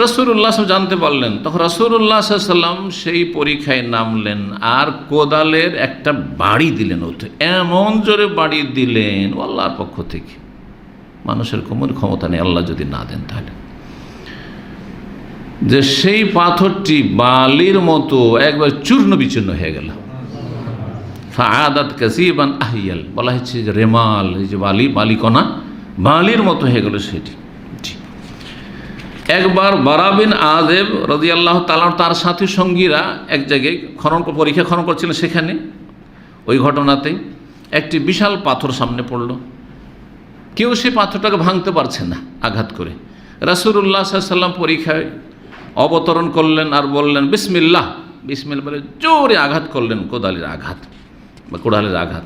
রাসূলুল্লাহ জানতে পারলেন, তখন রাসূলুল্লাহ সাল্লাল্লাহু আলাইহি ওয়াসাল্লাম সেই পরীক্ষায় নামলেন আর কোদালের একটা বাড়ি দিলেন, ওতে এমন জোরে বাড়ি দিলেন আল্লাহর পক্ষ থেকে। মানুষের কোনো ক্ষমতা নেই আল্লাহ যদি না দেন, তাহলে যে সেই পাথরটি বালির মতো একবার চূর্ণ বিচূর্ণ হয়ে গেল। ফাআদাত কাসিবান আহিয়াল, বলা হচ্ছে যে রেমাল, এই যে বালিকণা বালির মতো হয়ে গেল সেটি। একবার বারা বিন আযিব রাদিয়াল্লাহু তাআলা তার সাথী সঙ্গীরা এক জায়গায় পরীক্ষা খনন করছিলেন, সেখানে ওই ঘটনাতেই একটি বিশাল পাথর সামনে পড়ল। কেউ সেই পাথরটাকে ভাঙতে পারছে না আঘাত করে। রাসূলুল্লাহ সাল্লাল্লাহু আলাইহি ওয়াসাল্লাম পরীক্ষায় অবতরণ করলেন আর বললেন বিসমিল্লাহ, বিসমিল্লাহ বলে জোরে আঘাত করলেন, কোদালের আঘাত,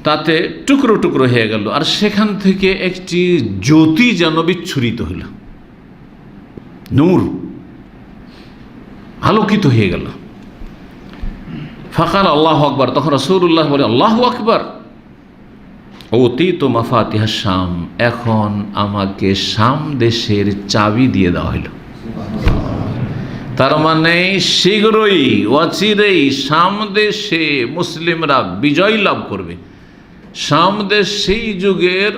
তাতে টুকরো টুকরো হয়ে গেল। আর সেখান থেকে একটি জ্যোতি যেন বিচ্ছুরিত হইল, নূর আলোকিত হয়ে গেল। ফাকাল আল্লাহু আকবার, তখন রাসূলুল্লাহ বলে আল্লাহু আকবার, ওতীতু মাফাতিহাশ শাম, এখন আমাকে শাম দেশের চাবি দিয়ে দেওয়া হইল। তার মানে শীঘ্রই অচিরেই শাম দেশে মুসলিমরা বিজয় লাভ করবে। শাম দেশ সেই যুগের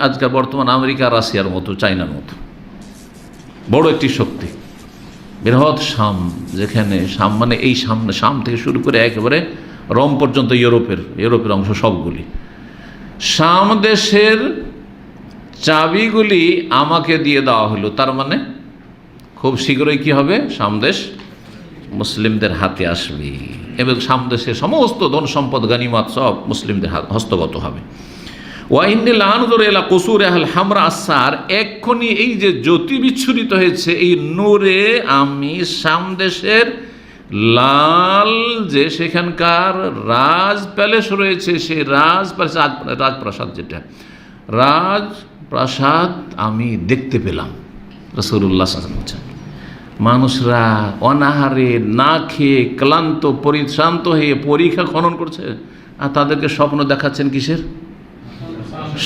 আজকাল বর্তমান আমেরিকা, রাশিয়ার মতো, চায়নার মতো বড় একটি শক্তি, বৃহৎ শাম, যেখানে শাম মানে এই শাম থেকে শুরু করে একেবারে রোম পর্যন্ত ইউরোপের অংশ সবগুলি। শাম দেশের চাবিগুলি আমাকে দিয়ে দেওয়া হলো, তার মানে খুব শীঘ্রই কি হবে, শাম দেশ মুসলিমদের হাতে আসবে এবং শাম দেশের সমস্ত ধন সম্পদ গানিমাত সব মুসলিমদের হস্তগত হবে। ওয়াইন্নি লা আনজুরু ইলা কুসুরি আহল হামরা আসার, এক্ষুনি এই যে জ্যোতি বিচ্ছুরিত হয়েছে, এই নূরে আমি শাম দেশের লাল যে সেখানকার রাজ প্যালেস রয়েছে, সেই রাজ প্যালেস, রাজপ্রাসাদ, যেটা রাজপ্রাসাদ আমি দেখতে পেলাম। রাসূলুল্লাহ সাল্লাল্লাহু আলাইহি ওয়াসাল্লাম বলছেন, মানুষরা অনাহারে না খেয়ে ক্লান্ত পরিশ্রান্ত হয়ে পরীক্ষা খনন করছে, আর তাদেরকে স্বপ্ন দেখাচ্ছেন কিসের?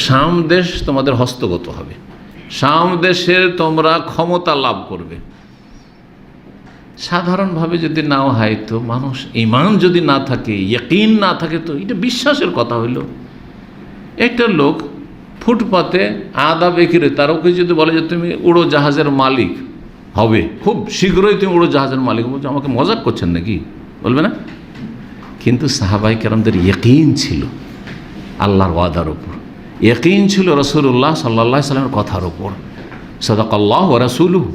শাম দেশ তোমাদের হস্তগত হবে, শাম দেশের তোমরা ক্ষমতা লাভ করবে। সাধারণভাবে যদি নাও হয় তো মানুষ, ঈমান যদি না থাকে, ইয়াকিন না থাকে, তো এটা বিশ্বাসের কথা হইল। একটা লোক ফুটপাতে আদা বেকিরে, তার ওকে যদি বলে যে তুমি উড়োজাহাজের মালিক হবে, খুব শীঘ্রই তুমি উড়োজাহাজের মালিক, বলছো আমাকে মজাক করছেন নাকি, বলবে না? কিন্তু সাহাবায়ে কেরামদের ইয়াকিন ছিল আল্লাহর ওয়াদার উপর, ইয়াকিন ছিল রাসূলুল্লাহ সাল্লাল্লাহু আলাইহি ওয়াসাল্লামের কথার উপর। সাদাকাল্লাহু ওয়া রাসূলুহু,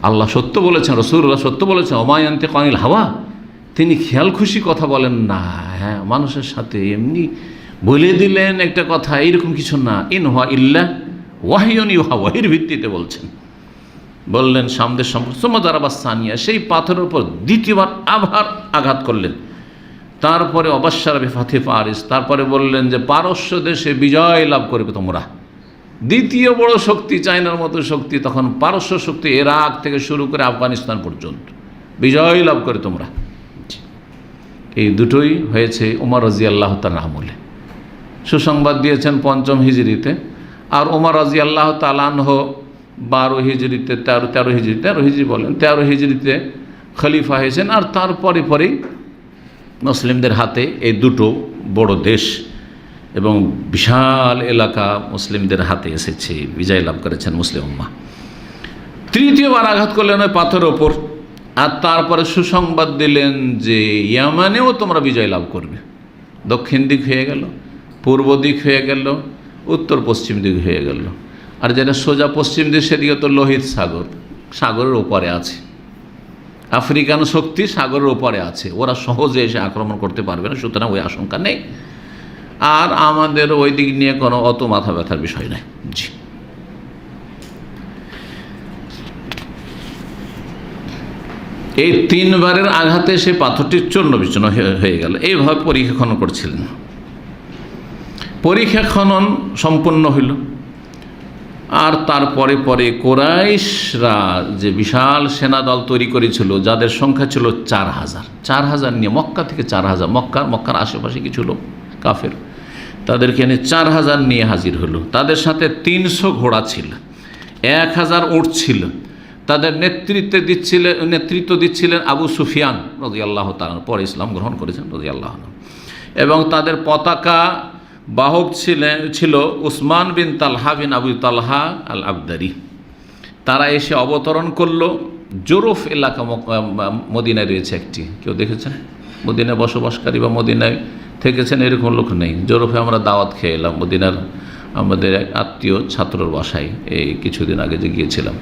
আল্লাহ সত্য বলেছেন, রাসূলুল্লাহ সত্য বলেছেন। ওমা ইয়ানতিকু আনিল হাওয়া, তিনি খেয়াল খুশি কথা বলেন না। হ্যাঁ, মানুষের সাথে এমনি বলে দিলেন একটা কথা, এইরকম কিছু না। ইন হুয়া ইল্লা ওয়াহিয়ুন ইউহা, ওয়াহির ভিত্তিতে বলছেন। বললেন সামদের সম্পর্ক সোমাদারাবাস সানিয়া, সেই পাথরের উপর দ্বিতীয়বার আবার আঘাত করলেন। তারপরে অবাশার বিফাথি ফারিস, তারপরে বললেন যে পারস্য দেশে বিজয় লাভ করবে তোমরা। দ্বিতীয় বড় শক্তি, চায়নার মতো শক্তি, তখন পারস্য শক্তি, ইরাক থেকে শুরু করে আফগানিস্তান পর্যন্ত বিজয় লাভ করে তোমরা। এই দুটোই হয়েছে ওমর রাদিয়াল্লাহু তাআলা আমলে। সুসংবাদ দিয়েছেন ৫ম হিজরিতে, আর ওমর রাদিয়াল্লাহু তাআলা আনহু 12 হিজরিতে, 13 হিজরি বলেন, 13 হিজরিতে খলিফা হয়েছেন। আর তারপরে পরেই মুসলিমদের হাতে এই দুটো বড় দেশ এবং বিশাল এলাকা মুসলিমদের হাতে এসেছে, বিজয় লাভ করেছেন মুসলিম উম্মাহ। তৃতীয়বার আঘাত করলেন ওই পাথরের ওপর, আর তারপরে সুসংবাদ দিলেন যে ইয়ামানেও তোমরা বিজয় লাভ করবে। দক্ষিণ দিক হয়ে গেল, পূর্ব দিক হয়ে গেল, উত্তর পশ্চিম দিক হয়ে গেল। আর যেটা সোজা পশ্চিম দিক, সেদিকে তো লোহিত সাগর, সাগরের ওপারে আছে। আফ্রিকান শক্তি সাগরের ওপারে আছে, ওরা সহজে এসে আক্রমণ করতে পারবে না, সুতরাং ওই আশঙ্কা নেই। আর আমাদের ওই দিক নিয়ে কোনো অত মাথা ব্যথার বিষয় নেই। জি, এই 3 বারের আঘাতে সে পাথরটি চূর্ণ বিচূর্ণ হয়ে গেল। এইভাবে পরীক্ষা খনন করছিলেন। পরীক্ষা খনন সম্পন্ন হইল, আর তারপরে পরে কোরাইশরা যে বিশাল সেনাদল তৈরি করেছিল, যাদের সংখ্যা ছিল 4000 নিয়ে, মক্কা থেকে 4000, মক্কার আশেপাশে কিছু লোক কাফের, তাদেরকে এনে 4000 নিয়ে হাজির হলো। তাদের সাথে 300 ঘোড়া ছিল, 1000 উট ছিল। তাদের নেতৃত্ব দিচ্ছিলেন আবু সুফিয়ান রাদিয়াল্লাহু তাআলা, পরে ইসলাম গ্রহণ করেছেন রাদিয়াল্লাহু আনহু। এবং তাদের পতাকা বাহক ছিল উসমান বিন তালহা বিন আবু তালহা আল আবদারি। তারা এসে অবতরণ করলো। জোরফ এলাকা মদিনায় রয়েছে একটি, কেউ দেখেছেন? মদিনায় বসবাসকারী বা মদিনায় থেকেছেন এরকম লোক নেই। জোরফে আমরা দাওয়াত খেয়ে এলাম, মদিনার আমাদের এক আত্মীয় ছাত্রর বাসায় এই কিছুদিন আগে যে গিয়েছিলাম।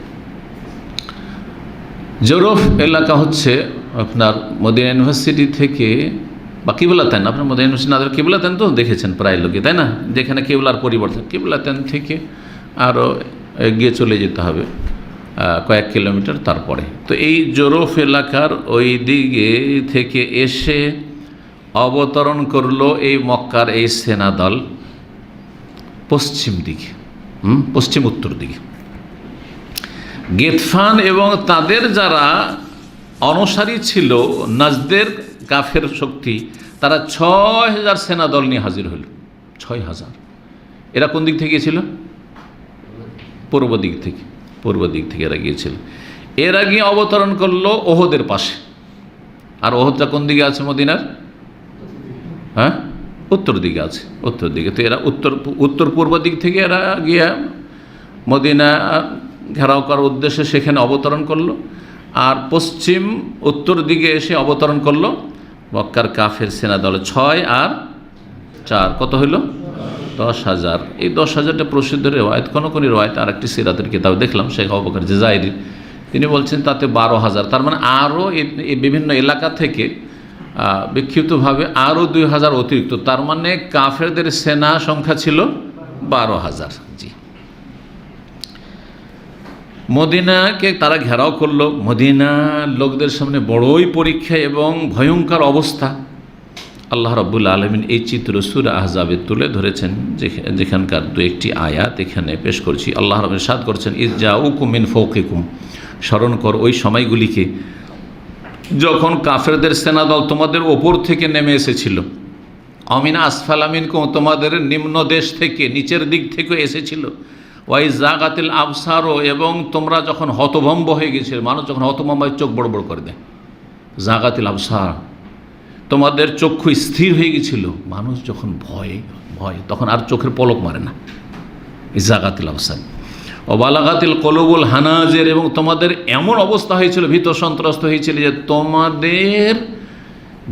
জোরফ এলাকা হচ্ছে আপনার মদিনা ইউনিভার্সিটি থেকে, বা কিবলাতেন, আপনার মদিনা ইউনিভার্সিটি না, কিবলাতেন তো দেখেছেন প্রায় লোকে, তাই না? যেখানে কিবলার পরিবর্তন, কিবলাতেন থেকে আরও এগিয়ে চলে যেতে হবে কয়েক কিলোমিটার তারপরে। তো এই জোরফ এলাকার ওই দিকে থেকে এসে অবতরণ করলো এই মক্কার এই সেনাদল পশ্চিম দিকে, পশ্চিম উত্তর দিকে। গেতফান এবং তাদের যারা অনুসারী ছিল, নাজদের কাফের শক্তি, তারা 6000 সেনাদল নিয়ে হাজির হল। 6000। এরা কোন দিক থেকে গিয়েছিল? পূর্ব দিক থেকে এরা গিয়েছিল। এরা গিয়ে অবতরণ করলো ওহদের পাশে। আর ওহদটা কোন দিকে আছে মদিনার? হ্যাঁ, উত্তর দিকে আছে, উত্তর দিকে। তো এরা উত্তর পূর্ব দিক থেকে এরা গিয়ে মদিনা ঘেরাও করার উদ্দেশ্যে সেখানে অবতরণ করলো। আর পশ্চিম উত্তর দিকে এসে অবতরণ করলো মক্কার কাফের সেনা দল। 6 আর 4 কত হইল? 10,000। এই 10,000টা প্রসিদ্ধ রেওয়ায়ত। কোনো রেওয়ায়ত, আর একটি সিরাতের কিতাব দেখলাম শেখ আবু বকর জাজাইরি, তিনি বলছেন তাতে 12,000। তার মানে আরও এই বিভিন্ন এলাকা থেকে বিক্ষিপ্তভাবে আরও 2,000 অতিরিক্ত। তার মানে কাফেরদের সেনা সংখ্যা ছিল 12,000। জি, মদিনাকে তারা ঘেরাও করলো। মদিনার লোকদের সামনে বড়ই পরীক্ষা এবং ভয়ঙ্কর অবস্থা। আল্লাহ রাব্বুল আলামিন এই চিত্র সূরা আহজাবে তুলে ধরেছেন, যেখানকার দু একটি আয়াত এখানে পেশ করছি। আল্লাহ রাব্বুল ইরশাদ করছেন, ইজ্জাউকুম মিন ফাওকিকুম, স্মরণ কর ওই সময়গুলিকে যখন কাফেরদের সেনাদল তোমাদের ওপর থেকে নেমে এসেছিল। অমিন আসফালা মিনকুম, তোমাদের নিম্ন দেশ থেকে, নিচের দিক থেকে এসেছিল। ওয়াই জাগাতিল আবসারো, এবং তোমরা যখন হতভম্ব হয়ে গেছিলে, মানুষ যখন হতভম্ব হয়ে চোখ বড় বড় করে দেয়, জাগাতিল আবসার, তোমাদের চক্ষু স্থির হয়ে গেছিল। মানুষ যখন ভয় তখন আর চোখের পলক মারে না, জাগাতিল আবসার। ও বালাগাতিল কলুবুল হানাজের, এবং তোমাদের এমন অবস্থা হয়েছিল, ভীত সন্ত্রস্ত হয়েছিল যে তোমাদের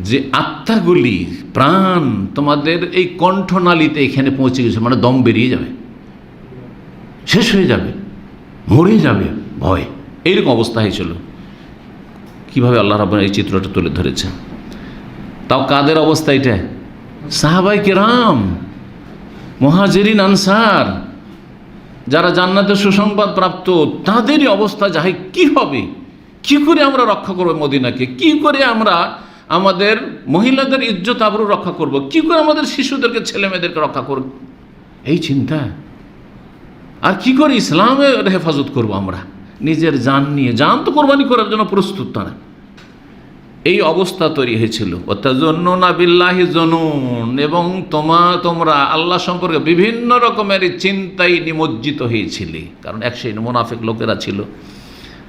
যে আত্মাগুলি, প্রাণ তোমাদের এই কণ্ঠনালীতে এখানে পৌঁছে গেছে, মানে দম বেরিয়ে যাবে, শেষ হয়ে যাবে, মরে যাবে ভয়, এইরকম অবস্থা হয়েছিল। কীভাবে আল্লাহ রাব্বুল এই চিত্রটা তুলে ধরেছেন। তাও কাদের অবস্থা এটা? সাহাবায়ে কেরাম, মুহাজিরিন আনসার, যারা জান্নাতের সুসংবাদ প্রাপ্ত, তাদেরই অবস্থা যাই কি হবে, কি করে আমরা রক্ষা করব মদিনাকে, কি করে আমরা আমাদের মহিলাদের ইজ্জত আবরু রক্ষা করব, কি করে আমাদের শিশুদেরকে, ছেলে মেয়েদেরকে রক্ষা করব, এই চিন্তা। আর কি করে ইসলামের হেফাজত করব আমরা, নিজের জান নিয়ে, জান তো কোরবানি করার জন্য প্রস্তুত তারা। এই অবস্থা তৈরি হয়েছিল। ওয়াতাজুন্নুনা বিল্লাহি জুনুন, এবং তোমরা আল্লাহ সম্পর্কে বিভিন্ন রকমের চিন্তায় নিমজ্জিত হয়েছিলে। কারণ সেই মুনাফিক লোকেরা ছিল,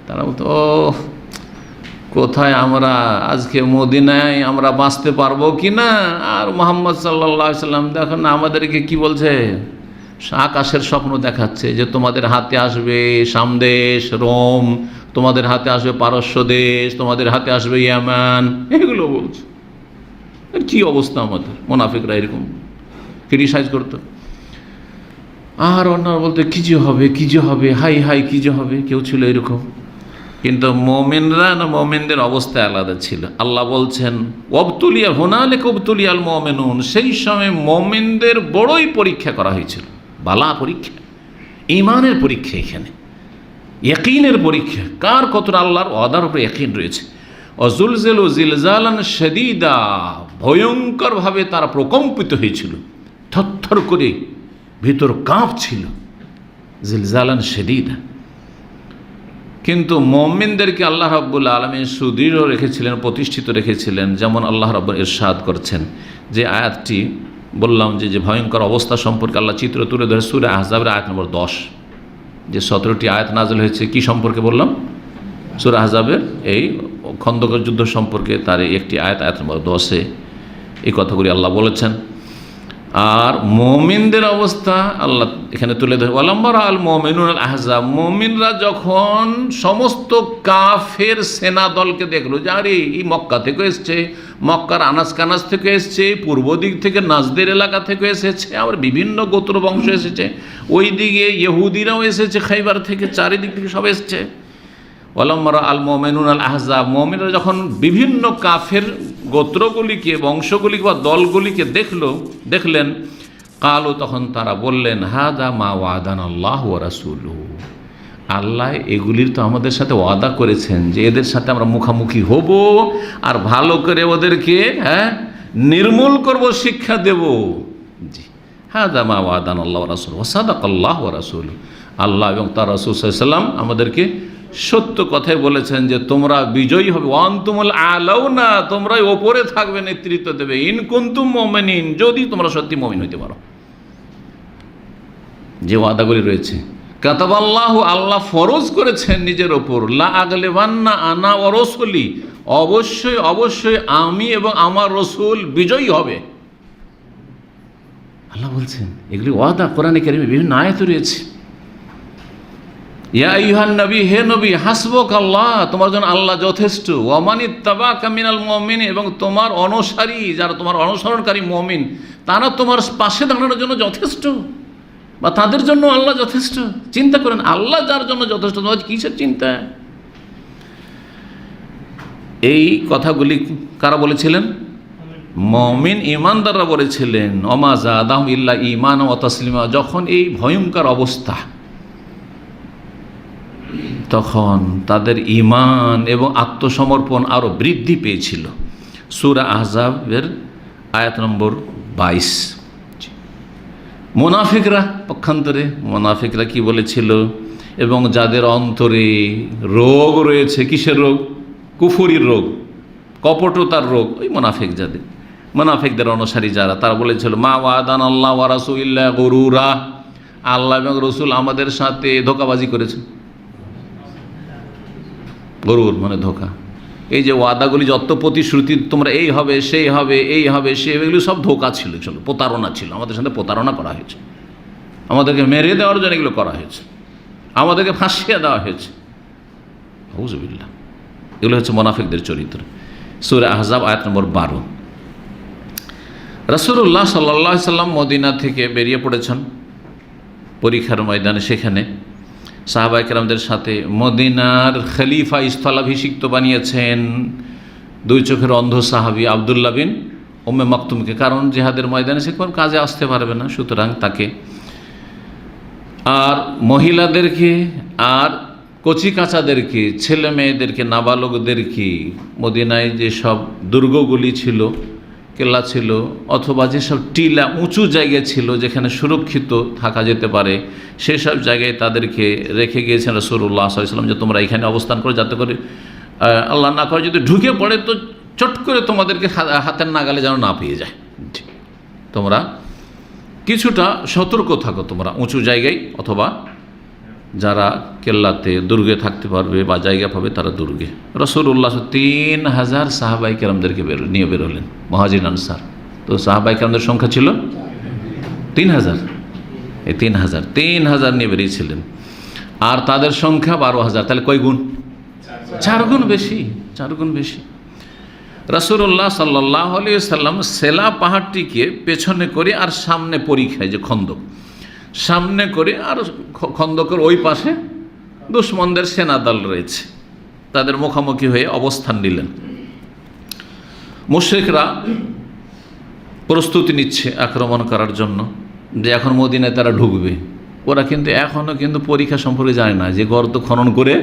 তারা বলতো, ও কোথায় আমরা আজকে মদিনায় আমরা বাঁচতে পারবো কি না। আর মুহাম্মদ সাল্লাল্লাহু আলাইহি সাল্লাম দেখুন না আমাদেরকে কি বলছে, আকাশের স্বপ্ন দেখাচ্ছে যে তোমাদের হাতে আসবে শাম দেশ, রোম, তোমাদের হাতে আসবে পারস্য দেশ, তোমাদের হাতে আসবে ইয়ামান, এগুলো বলছে। কি অবস্থা আমাদের, মুনাফিকরা এরকম ক্রিটিসাইজ করতো। আর অন্যরা বলতে কি যে হবে, কি যে হবে, হাই হাই কি যে হবে, কেউ ছিল এরকম। কিন্তু মুমিনরা না, মুমিনদের অবস্থা আলাদা ছিল। আল্লাহ বলছেন, ওয়াবতুলিয়া হুনালিকা ওয়াবতুলিয়াল মুমিনুন, সেই সময় মুমিনদের বড়ই পরীক্ষা করা হয়েছিল, বালা পরীক্ষা, ঈমানের পরীক্ষা, এখানে ইয়াকিনের পরীক্ষা, কার কতটা আল্লাহর ওয়াদার উপরে ইয়াকিন রয়েছে। অজুলজিলু জিলজালান শাদীদা, ভয়ঙ্করভাবে তারা প্রকম্পিত হয়েছিল, থরথর করে ভিতর কাঁপছিল, জিলজালান শাদীদা। কিন্তু মুমিনদেরকে আল্লাহ রাব্বুল আলামিন সুদৃঢ় রেখেছিলেন, প্রতিষ্ঠিত রেখেছিলেন। যেমন আল্লাহ রাব্বুল ইরশাদ করছেন, যে আয়াতটি বললাম যে ভয়ঙ্কর অবস্থা সম্পর্কে আল্লাহ চিত্র তুলে ধরে সূরা আহজাবের আয়াত নম্বর 10, যে 17টি আয়াত নাযিল হয়েছে কি সম্পর্কে বললাম, সূরা আহজাবের এই খন্দকের যুদ্ধ সম্পর্কে, তার একটি আয়াত, আয়াত নম্বর 10-এ এই কথাগুলি আল্লাহ বলেছেন। আর মুমিনদের অবস্থা আল্লাহ এখানে তুলে ধরে, ওয়ালাম্মারা আল মুমিনুন আল আহজাব, মুমিনরা যখন সমস্ত কাফের সেনা দলকে দেখলো, যে আরে এই মক্কা থেকে এসছে, মক্কার আনাজ কানাজ থেকে এসছে, পূর্ব দিক থেকে নাজদের এলাকা থেকে এসেছে, আবার বিভিন্ন গোত্র বংশ এসেছে, ওই দিকে ইহুদিরাও এসেছে, খাইবার থেকে, চারিদিক থেকে সব এসছে। ওয়ালাম্মারা আল মুমিনুন আল আহজাব, মুমিনরা যখন বিভিন্ন কাফের গোত্রগুলিকে, বংশগুলিকে বা দলগুলিকে দেখলেন, কালু, তখন তারা বললেন, হাদা মা ওয়াদানাল্লাহু ওয়া রাসূলুহু, আল্লাহ এগুলির তো আমাদের সাথে ওয়াদা করেছেন যে এদের সাথে আমরা মুখামুখি হব, আর ভালো করে ওদেরকে নির্মূল করব, শিক্ষা দেব। জি, হাদা মা ওয়াদানাল্লাহু ওয়া রাসূলুহু ওয়া সাদাকাল্লাহু ওয়া রাসূলুহু, আল্লাহ এবং তার রাসূল সাল্লাল্লাহু আলাইহি ওয়াসাল্লাম আমাদেরকে সত্য কথাই বলেছেন যে তোমরা বিজয়ী হবে, ওয়ান্তুমুল আলাউনা, তোমরাই ওপরে থাকবে, নেতৃত্ব দেবে, ইন কুনতুম মুমিনিন, যদি তোমরা সত্যি মুমিন হইতে পারো। যে ওয়াদাগুলি রয়েছে, কাতাবাল্লাহু, আল্লাহ ফরজ করেছেন নিজের ওপর, লা আগলিবান্না আনা ওয়া রাসূলি, অবশ্যই অবশ্যই আমি এবং আমার রাসূল বিজয়ী হবে, আল্লাহ বলছেন। এগুলি ওয়াদা কোরআনে কারিমে বিভিন্ন আয়াতে রয়েছে। ইয়া আইয়ুহান নবী, হে নবী, হাসবুক আল্লাহ, তোমার জন্য আল্লাহ যথেষ্ট, ওয়া মান ইত্তাবাকা মিনাল মুমিনিন, এবং তোমার অনুসারী, যারা তোমার অনুসরণকারী মুমিন, তারা তোমার পাশে দাঁড়ানোর জন্য যথেষ্ট, বা তাদের জন্য আল্লাহ যথেষ্ট। চিন্তা করেন, আল্লাহ যার জন্য যথেষ্ট, তোমার কিসের চিন্তা? এই কথাগুলি কারা বলেছিলেন? মুমিন ঈমানদাররা বলেছিলেন। ওমা যাদাহুম ইল্লা ঈমানা ওয়া তাসলিমা, যখন এই ভয়ঙ্কর অবস্থা তখন তাদের ঈমান এবং আত্মসমর্পণ আরও বৃদ্ধি পেয়েছিল। সূরা আহজাবের আয়াত নম্বর 22। মুনাফিকরা পক্ষান্তরে মুনাফিকরা কি বলেছিল? এবং যাদের অন্তরে রোগ রয়েছে, কিসের রোগ? কুফরির রোগ, কপটতার রোগ, ওই মুনাফিকদের অনুসারী যারা, তারা বলেছিল মা ওয়াদান আল্লাহ ওয়া রাসূলুল্লাহ গুরুরা, আল্লাহ এবং রসুল আমাদের সাথে ধোঁকাবাজি করেছে। গরুর মানে ধোঁকা। এই যে ওয়াদাগুলি, যত প্রতিশ্রুতি, তোমরা এই হবে সেই হবে, এই হবে সে, এগুলি সব ধোঁকা ছিল, প্রতারণা ছিল। আমাদের সাথে প্রতারণা করা হয়েছে, আমাদেরকে মেরে দেওয়ার জন্য এগুলো করা হয়েছে, আমাদেরকে ফাঁসিয়ে দেওয়া হয়েছে। আউযুবিল্লাহ। এগুলো হচ্ছে মুনাফিকদের চরিত্র। সূরা আহজাব আয়াত নম্বর 12। রাসূলুল্লাহ সাল্লাল্লাহু আলাইহি সাল্লাম মদিনা থেকে বেরিয়ে পড়েছেন পরীক্ষার ময়দানে। সেখানে সাহাবায়ে কেরামদের সাথে মদিনার খলিফা স্থলাভিষিক্ত বানিয়েছেন দুই চোখের অন্ধ সাহাবী আব্দুল্লাহ বিন উম্মে মাকতুমকে। কারণ জিহাদের ময়দানে সে কোন কাজে আসতে পারবে না, সুতরাং তাকে আর মহিলাদেরকে আর কচি কাচাদেরকে, ছেলে মেয়েদেরকে, নাবালকদেরকে মদিনায় যেসব দুর্গগুলি ছিল, কেল্লা ছিল, অথবা যেসব টিলা উঁচু জায়গা ছিল যেখানে সুরক্ষিত থাকা যেতে পারে, সেসব জায়গায় তাদেরকে রেখে গিয়েছেন রাসূলুল্লাহ সাল্লাল্লাহু আলাইহি ওয়াসাল্লাম যে তোমরা এখানে অবস্থান করো, যাতে করে আল্লাহ না করে যদি ঢুকে পড়ে তো চট করে তোমাদেরকে হাতের নাগালে যেন না পেয়ে যায়। তোমরা কিছুটা সতর্ক থাকো, তোমরা উঁচু জায়গায় অথবা যারা কেল্লাতে দুর্গে থাকতে পারবে বা জায়গা পাবে তারা দুর্গে। রাসূলুল্লাহ 3000 সাহাবায়ে কেরামদেরকে নিয়ে বেরোলেন, মুহাজির আনসার। তো সাহাবায়ে কেরামদের সংখ্যা ছিল 3000। এই 3000 নিয়ে বেরিয়েছিলেন, আর তাদের সংখ্যা 12000। তাহলে কয় গুণ? 4 গুণ বেশি, 4 গুণ বেশি। রাসূলুল্লাহ সাল্লাল্লাহু আলাইহি ওয়াসাল্লাম সেলা পাহাড়টিকে পেছনে করে আর সামনে পরীক্ষায়, যে খন্দক সামনে করে, আর খন্দকের ওই পাশে দুশমনদের সেনাদল রয়েছে, তাদের মুখোমুখি হয়ে অবস্থান নিলেন। মুশরিকরা প্রস্তুতি নিচ্ছে আক্রমণ করার জন্য, যে এখন মদিনায় তারা ঢুকবে। ওরা কিন্তু এখনও কিন্তু পরীক্ষা সম্পর্কে জানে না যে গর্ত খনন করে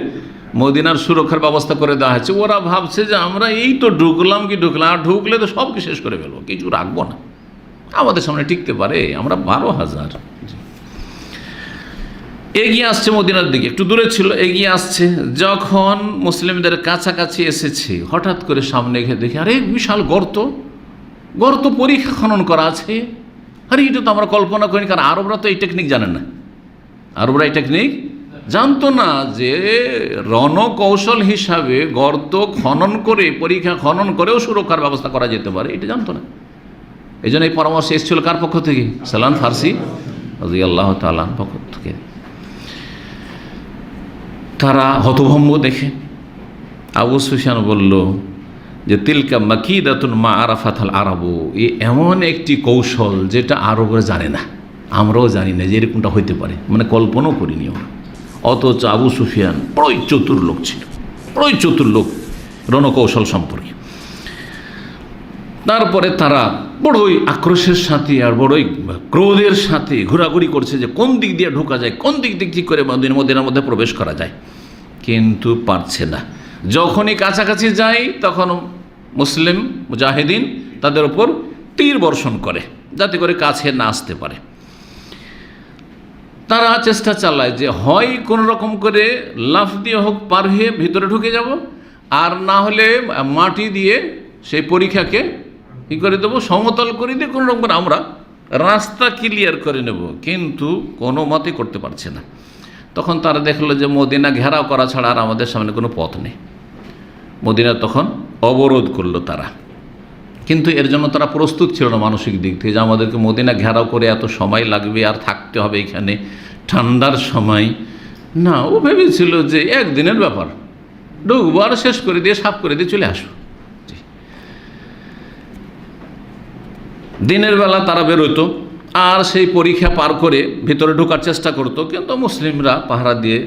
মদিনার সুরক্ষার ব্যবস্থা করে দেওয়া হয়েছে। ওরা ভাবছে যে আমরা এই তো ঢুকলাম, আর ঢুকলে তো সবকে শেষ করে ফেলবো, কিছু রাখবো না, আমাদের সামনে টিকতে পারে। আমরা 12,000 এগিয়ে আসছে মদিনার দিকে, একটু দূরে ছিল, এগিয়ে আসছে। যখন মুসলিমদের কাছাকাছি এসেছে, হঠাৎ করে সামনে গিয়ে দেখে আরে বিশাল গর্ত, পরীক্ষা খনন করা আছে। আরে এটা তো আমরা কল্পনা করিনি, কারণ আরবরা তো এই টেকনিক জানেন না, আরবরা এই টেকনিক জানতো না যে রণকৌশল হিসাবে গর্ত খনন করে, পরীক্ষা খনন করেও সুরক্ষার ব্যবস্থা করা যেতে পারে, এটা জানতো না। এই জন্য এই পরামর্শ এসেছিল কার পক্ষ থেকে? সালমান ফারসি রাদিয়াল্লাহু তাআলা পক্ষ থেকে। তারা হতভম্ব দেখে আবু সুফিয়ান বলল যে তিলকা মাকিদাতুন মা আরাফাতাল আরবু, এ এমন একটি কৌশল যেটা আরবরা জানে না, আমরাও জানি না যে এরকমটা হইতে পারে, মানে কল্পনাও করিনি আমরা। অথচ আবু সুফিয়ান বড়ই চতুর লোক ছিল, বড়ই চতুর লোক রণকৌশল সম্পর্কে। তারপরে তারা বড়ই আক্রোশের সাথে আর বড়ই ক্রোধের সাথে ঘোরাঘুরি করছে যে কোন দিক দিয়ে ঢোকা যায়, কোন দিক কী করে মদিনার মধ্যে প্রবেশ করা যায়, কিন্তু পারছে না। যখনই কাছাকাছি যায় তখন মুসলিম মুজাহিদিন তাদের ওপর তীর বর্ষণ করে যাতে করে কাছে না আসতে পারে। তারা চেষ্টা চালায় যে হয় কোনো রকম করে লাফ দিয়ে হোক পার হয়ে ভিতরে ঢুকে যাব, আর না হলে মাটি দিয়ে সেই পরীক্ষাকে কী করে দেবো, সমতল করে দিয়ে কোনো রকম করে আমরা রাস্তা ক্লিয়ার করে নেব, কিন্তু কোনো মতে করতে পারছে না। তখন তারা দেখলো যে মদিনা ঘেরাও করা ছাড়া আর আমাদের সামনে কোনো পথ নেই। মদিনা তখন অবরোধ করলো তারা, কিন্তু এর জন্য তারা প্রস্তুত ছিল না মানসিক দিক থেকে, যে আমাদেরকে মদিনা ঘেরাও করে এত সময় লাগবে আর থাকতে হবে এখানে ঠান্ডার সময়। না, ও ভেবেছিল যে একদিনের ব্যাপার, ঢুকবো আর শেষ করে দিয়ে সাফ করে দিয়ে চলে আসবো। দিনের বেলা তারা বেরোতো আর সেই পরীক্ষা পার করে ভিতরে ঢোকার চেষ্টা করতো, কিন্তু মুসলিমরা পাহারা দিয়ে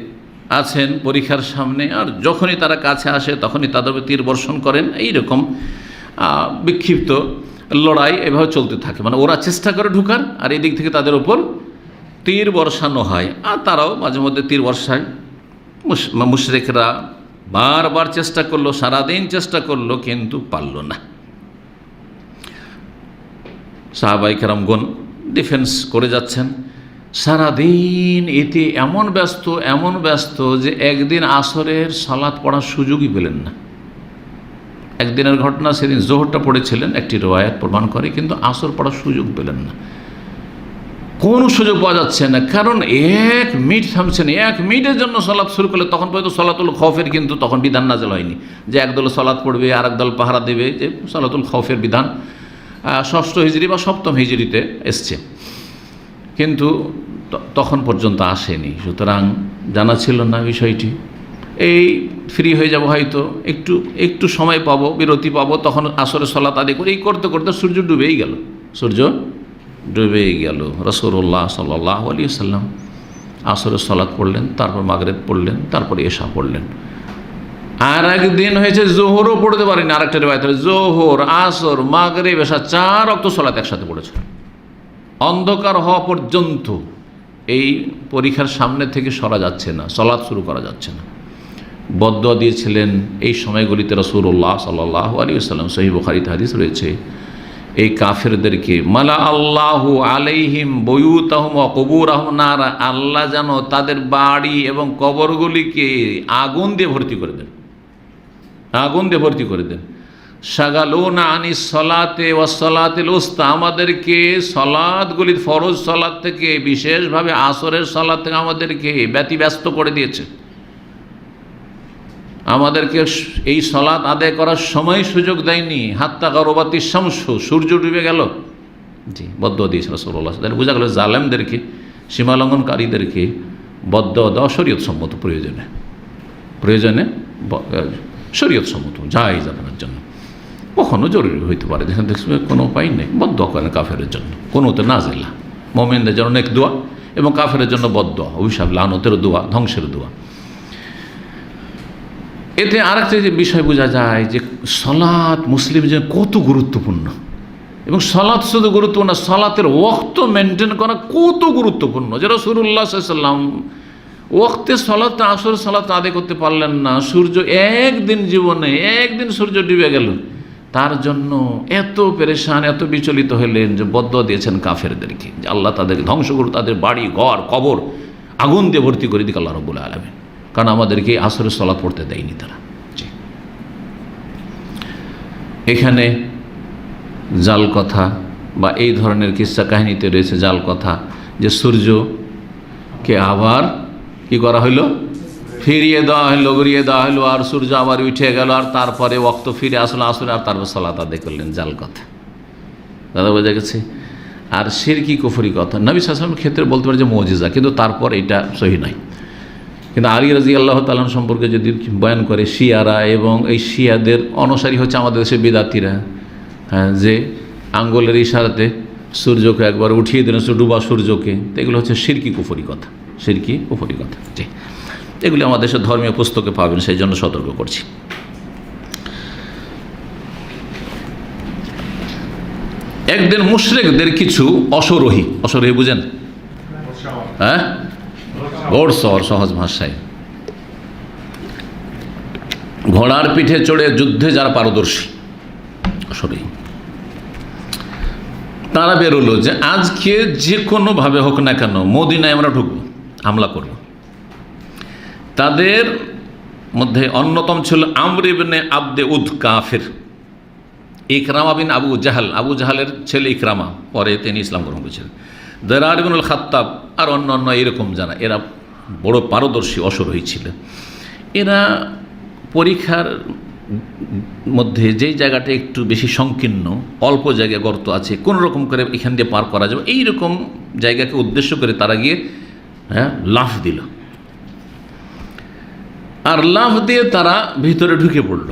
আছেন পরীক্ষার সামনে, আর যখনই তারা কাছে আসে তখনই তাদের তীর বর্ষণ করেন। এইরকম বিক্ষিপ্ত লড়াই এভাবে চলতে থাকে, মানে ওরা চেষ্টা করে ঢোকার আর এই দিক থেকে তাদের উপর তীর বর্ষানো হয়, আর তারাও মাঝে মধ্যে তীর বর্ষায়। মুশরিকরা বারবার চেষ্টা করলো, সারাদিন চেষ্টা করলো, কিন্তু পারল না। সাহাবায়ে কেরামগণ ডিফেন্স করে যাচ্ছেন সারাদিন, এতে এমন ব্যস্ত যে একদিন আসরের সালাত পড়ার সুযোগই পেলেন না। একদিনের ঘটনা, সেদিন জোহরটা পড়েছিলেন, একটি রওয়ায়াত প্রমাণ করে, কিন্তু আসর পড়ার সুযোগ পেলেন না। কোনো সুযোগ পাওয়া যাচ্ছে না, কারণ এক মিনিট থামছে না। 1 মিনিটের জন্য সালাত শুরু করলে তখন পর্যন্ত সালাতুল খৌফের কিন্তু তখন বিধান নাযিল হয়নি যে একদল সালাত পড়বে আর একদল পাহারা দেবে, যে সালাতুল খৌফের বিধান 6ষ্ঠ হিজরি বা 7ম হিজরিতে এসছে, কিন্তু তখন পর্যন্ত আসেনি। সুতরাং জানা ছিল না বিষয়টি। এই ফ্রি হয়ে যাব, হয়তো একটু সময় পাবো, বিরতি পাবো, তখন আসরের সালাত আদায় করে এই করতে করতে সূর্য ডুবেই গেল। রাসূলুল্লাহ সাল্লাল্লাহু আলাইহি ওয়াসাল্লাম আসরের সালাত পড়লেন, তারপর মাগরিব পড়লেন, তারপর এশা পড়লেন। আর একদিন হয়েছে জোহরও পড়তে পারেনি। আরেকটা রিওয়ায়াত, জোহর, আসর, মাগরিব, এশা 4 ওয়াক্ত সালাত একসাথে পড়েছে, অন্ধকার হওয়া পর্যন্ত। এই পরীক্ষার সামনে থেকে সরা যাচ্ছে না, সালাত শুরু করা যাচ্ছে না। বদদুয়া দিয়েছিলেন এই সময়গুলিতে রাসূলুল্লাহ সাল্লাল্লাহু আলাইহি ওয়াসাল্লাম, সহিহ বুখারীতে হাদিস রয়েছে, এই কাফেরদেরকে মালা আল্লাহু আলাইহিম বুয়ুতাহুম ওয়া কুবুরাহুম নারা, আল্লাহ যেন তাদের বাড়ি এবং কবরগুলিকে আগুন দিয়ে ভর্তি করে দেন। শাগালুনা আনিস সালাতে ওয়াস সালাতিল উস্তা, আমাদেরকে সালাতগুলি, ফরজ সালাত থেকে, বিশেষভাবে আসরের সালাত থেকে আমাদেরকে ব্যতিব্যস্ত করে দিয়েছে। আমাদেরকে এই সালাত আদায় করার সময় সুযোগ দেয়নি। হাত্তা গারবাতি শামসু, সূর্য ডুবে গেল। জি, বদদুয়া দিয়েছে রাসূলুল্লাহ। তাহলে বোঝা গেল জালেমদেরকে, সীমালঙ্ঘনকারীদেরকে বদদুয়া দেওয়া শরীয়তসম্মত, প্রয়োজনে শরীয়তসম্মত, জায়েজ আপনার জন্য। কখনো জরুরি হইতে পারে, যেখানে দেখবে কোনো উপায় নেই, বদদুয়া করেন কাফেরের জন্য। কোনোতে নাজিলা, মুমিনদের জন্য নেক দোয়া এবং কাফেরের জন্য বদদুয়া, অভিশাপ, লানতের দোয়া, ধ্বংসের দোয়া। এতে আরেকটা যে বিষয় বোঝা যায় যে সালাত মুসলিমের জন্য কত গুরুত্বপূর্ণ, এবং সালাত শুধু গুরুত্বপূর্ণ, সালাতের ওয়াক্ত মেনটেন করা কত গুরুত্বপূর্ণ। যে রাসূলুল্লাহ সাল্লাল্লাহু আলাইহি ওয়াসাল্লাম ওয়াক্তে সালাত, আসর সালাত আদায় করতে পারলেন না, সূর্য একদিন সূর্য ডুবে গেল, তার জন্য এত পেরেশান, এত বিচলিত হলেন যে বদদুয়া দিয়েছেন কাফেরদেরকে, যে আল্লাহ তাদেরকে ধ্বংস করুন, তাদের বাড়ি ঘর কবর আগুন দিয়ে ভর্তি করে দিক আল্লাহ রাব্বুল আলামিন, কারণ আমাদেরকে আসরের সালাত পড়তে দেয়নি তারা। এখানে জাল কথা বা এই ধরনের কিস্সা কাহিনীতে রয়েছে জাল কথা, যে সূর্যকে আবার কি করা হইল, ফিরিয়ে দেওয়া হইল, ঘুরিয়ে দেওয়া হইল, আর সূর্য আবার উঠে গেল, আর তারপরে ওয়াক্ত ফিরে আসলো আসলে, আর তারপর সালাত আদায় করলেন। জাল কথা, দাদা বোঝা গেছে। আর শিরকি কুফরি কথা নবী সাল্লাল্লাহু আলাইহি ওয়াসাল্লামের ক্ষেত্রে বলতে পারে যে মুজিজা, কিন্তু তারপর এটা সহি নয়। কিন্তু আলী রাদিয়াল্লাহু তাআলা সম্পর্কে যদি বয়ান করে শিয়ারা, এবং এই শিয়াদের অনুসারী হচ্ছে আমাদের দেশের বিদাতিরা, হ্যাঁ, যে আঙ্গুলের ইশারাতে সূর্যকে একবার উঠিয়ে দিলেন, ডুবা সূর্যকে, এগুলো হচ্ছে শিরকি কুফরি কথা, জি, এগুলি আমাদের দেশের ধর্মীয় পুস্তকে পাবেন, সেই জন্য সতর্ক করছি। একদিন মুশরিকদের কিছু অশ্বারোহী বুঝেন, হ্যাঁ, ঘোড়সওয়ার, সহজ ভাষায় ঘোড়ার পিঠে চড়ে যুদ্ধে যারা পারদর্শী অশ্বারোহী, তারা বেরোলো যে আজকে যে কোনোভাবে হোক না কেন মদিনায় আমরা ঢুকবো, হামলা করব। তাদের মধ্যে অন্যতম ছিল আমর ইবনে আবদে উদ কাফির, ইকরামা বিন আবু জাহালের ছেলে ইকরামা, পরে তিনি ইসলাম গ্রহণ করেছিলেন, দেরার ইবনুল খাত্তাব, আর অন্য এরকম যারা, এরা বড় পারদর্শী অশ্বারোহী ছিলেন। এরা পরীক্ষার মধ্যে যেই জায়গাটা একটু বেশি সংকীর্ণ, অল্প জায়গায় গর্ত আছে, কোনো রকম করে এখান দিয়ে পার করা যাবে, এইরকম জায়গাকে উদ্দেশ্য করে তারা গিয়ে লাফ দিল, আর লাফ দিয়ে তারা ভিতরে ঢুকে পড়ল।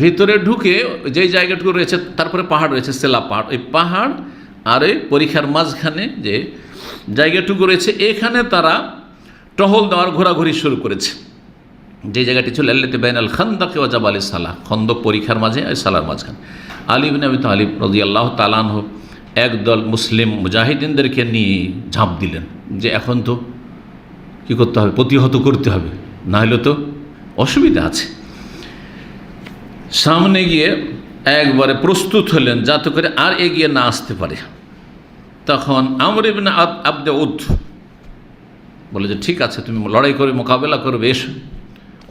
ভিতরে ঢুকে যেই জায়গাটুকু রয়েছে, তারপরে পাহাড় রয়েছে, সেলা পাহাড়, ওই পাহাড় আর ওই পরীক্ষার মাঝখানে যে জায়গাটুকু রয়েছে, এখানে তারা টহল দেওয়ার, ঘোরাঘুরি শুরু করেছে। যে জায়গাটি ছিল আল্লাতি বাইনাল খান্দাক ওয়া জাবালিস সালাহ, খন্দক পরীক্ষার মাঝে আর সালার মাঝখানে। আলী ইবনে আবি তালিব রাদিয়াল্লাহু তাআলা আনহু একদল মুসলিম মুজাহিদিনদেরকে নিয়ে ঝাঁপ দিলেন, যে এখন তো কী করতে হবে, প্রতিহত করতে হবে, না হলে তো অসুবিধা আছে। সামনে গিয়ে একবারে প্রস্তুত হলেন যাতে করে আর এগিয়ে না আসতে পারে। তখন আমর ইবনে আবদে উদ বলে যে ঠিক আছে, তুমি লড়াই করে মোকাবেলা করবে, এসো।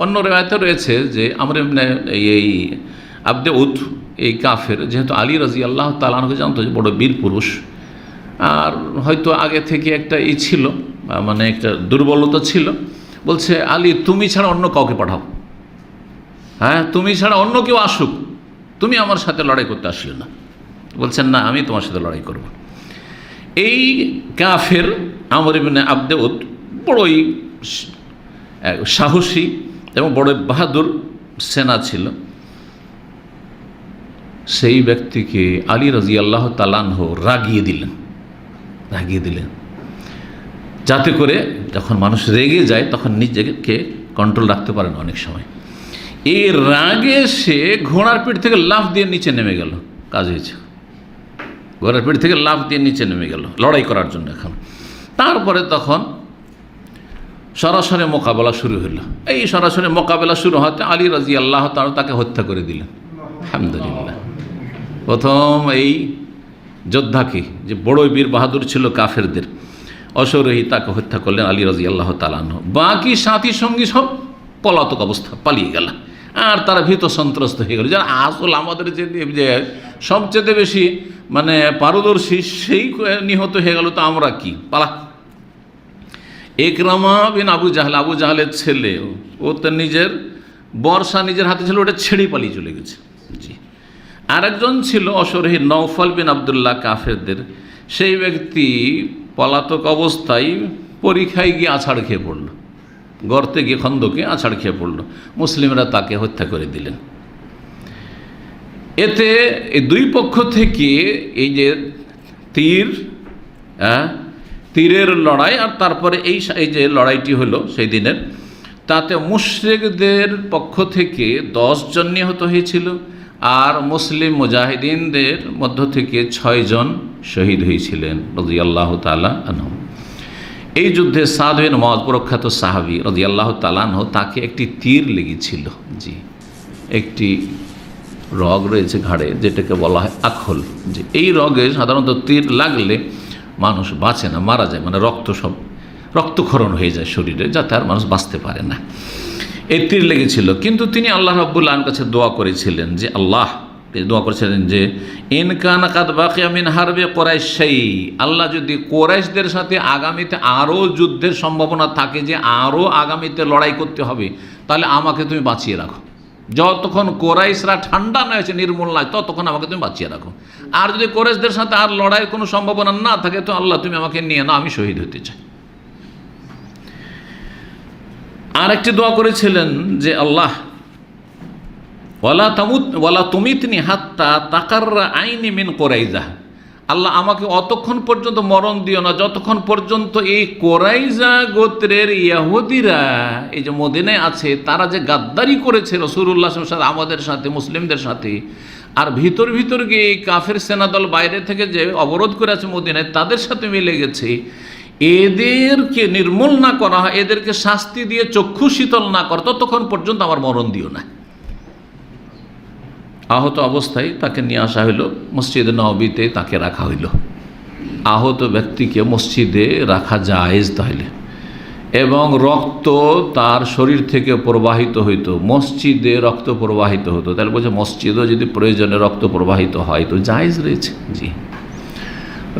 অন্য রেওয়ায়তে রয়েছে যে আমর ইবনে এই আবদে উদ এই কাফের, যেহেতু আলী রাদিয়াল্লাহু তাআলা আনহু জানতো যে বড় বীর পুরুষ, আর হয়তো আগে থেকে একটা ছিল, মানে একটা দুর্বলতা ছিল, বলছে আলী তুমি ছাড়া অন্য কাউকে পাঠাও, হ্যাঁ তুমি ছাড়া অন্য কেউ আসুক, তুমি আমার সাথে লড়াই করতে আসলে না। বলছেন না, আমি তোমার সাথে লড়াই করব। এই কাফের আমর ইবনে আবদে উদ বড়ই সাহসী এবং বড় বাহাদুর সেনা ছিল। সেই ব্যক্তিকে আলী রাদিয়াল্লাহু তাআলা আনহু রাগিয়ে দিলেন যাতে করে যখন মানুষ রেগে যায় তখন নিজেকে কন্ট্রোল রাখতে পারে না অনেক সময়। এই রাগে সে ঘোড়ার পিঠ থেকে লাফ দিয়ে নিচে নেমে গেল। কাজ হয়েছে, ঘোড়ার পিঠ থেকে লাফ দিয়ে নিচে নেমে গেল লড়াই করার জন্য। এখন তারপরে তখন সরাসরি মোকাবেলা শুরু হলো। এই সরাসরি মোকাবেলা শুরু হতে আলী রাদিয়াল্লাহু তাআলা তাকে হত্যা করে দিলেন। আলহামদুলিল্লাহ, প্রথম এই যোদ্ধাকে, যে বড় বীর বাহাদুর ছিল কাফেরদের, অশরীরী, তাকে হত্যা করলেন আলী রাদিয়াল্লাহু তাআলা আনহু। বাকি সাথী সঙ্গী সব পলাতক অবস্থা, পালিয়ে গেল। আর তারা ভীত সন্ত্রস্ত হয়ে গেল। যারা আসল আমাদের যে সবচেয়ে বেশি মানে পারদর্শী, সেই নিহত হয়ে গেল, তো আমরা কি পালা। ইকরামা বিন আবু জাহলের ছেলে, ও তো নিজের বর্ষা নিজের হাতে ছিল, ওটা ছেড়ে পালিয়ে চলে গেছে। জি, আরেকজন ছিল অশরীরী নওফল বিন আবদুল্লাহ কাফেরদের, সেই ব্যক্তি পলাতক অবস্থায় পরীক্ষায় গিয়ে আছাড় খেয়ে পড়ল, গর্তে গিয়ে খন্দকে আছাড় খেয়ে পড়ল। মুসলিমরা তাকে হত্যা করে দিলেন। এতে এই দুই পক্ষ থেকে এই যে তীরের লড়াই, আর তারপরে এই যে লড়াইটি হলো সেই দিনের, তাতে মুশরিকদের পক্ষ থেকে 10 জন নিহত হয়েছিল, আর মুসলিম মুজাহিদিনদের মধ্য থেকে 6 জন শহীদ হয়েছিলেন রাদিয়াল্লাহু তাআলা আনহু। এই যুদ্ধে সাদ বিন মুআয প্রখ্যাত সাহাবী রাদিয়াল্লাহু তাআলা আনহু, তাকে একটি তীর লেগেছিল। জি, একটি রগ রয়েছে ঘাড়ে, যেটাকে বলা হয় আখল। যে এই রগে সাধারণত তীর লাগলে মানুষ বাঁচে না, মারা যায়, মানে রক্তক্ষরণ হয়ে যায় শরীরে, যাতে আর মানুষ বাঁচতে পারে না। এই তীর লেগেছিল, কিন্তু তিনি আল্লাহ রাব্বুল আলামিনের কাছে দোয়া করেছিলেন যে ইন কানা কাদ বাকিয়া মিন হারবি কুরাইশ শাই, আল্লাহ যদি কুরাইশদের সাথে আগামীতে আরও যুদ্ধের সম্ভাবনা থাকে, যে আরও আগামীতে লড়াই করতে হবে, তাহলে আমাকে তুমি বাঁচিয়ে রাখো। যতক্ষণ কুরাইশরা ঠান্ডা না হয়েছে, নির্মূল নয়, ততক্ষণ আমাকে তুমি বাঁচিয়ে রাখো। আর যদি কুরাইশদের সাথে আর লড়াইয়ের কোনো সম্ভাবনা না থাকে, তো আল্লাহ তুমি আমাকে নিয়ে নাও, আমি শহীদ হতে চাই। আর একটি দোয়া করেছিলেন যে আল্লাহ ওয়ালা তুমিতনি হাত্তা তাকাররা আইনি মিন কোরাইজা, আল্লাহ আমাকে অতক্ষণ পর্যন্ত মরণ দিও না যতক্ষণ পর্যন্ত এই কোরাইজা গোত্রের ইহুদিরা, এই যে মদিনায় আছে, তারা যে গাদ্দারি করেছে রাসূলুল্লাহ সাল্লাল্লাহু আলাইহি ওয়াসাল্লাম আমাদের সাথে, মুসলিমদের সাথে, আর ভিতর গিয়ে এই কাফের সেনাদল বাইরে থেকে যে অবরোধ করে আছে মদিনায়, তাদের সাথে মিলে গেছে, এদেরকে নির্মূল না করা হয়, এদেরকে শাস্তি দিয়ে চক্ষু শীতল না কর, ততক্ষণ পর্যন্ত আমার মরণ দিও না। আহত অবস্থায় তাকে নিয়ে আসা হইল, মসজিদে নববীতে তাকে রাখা হইল। আহত ব্যক্তিকে মসজিদে রাখা জায়েজ তাহলে, এবং রক্ত তার শরীর থেকে প্রবাহিত হইতো, মসজিদে রক্ত প্রবাহিত হতো, তাহলে বলছে মসজিদও যদি প্রয়োজনে রক্ত প্রবাহিত হয় তো জায়েজ রয়েছে। জি,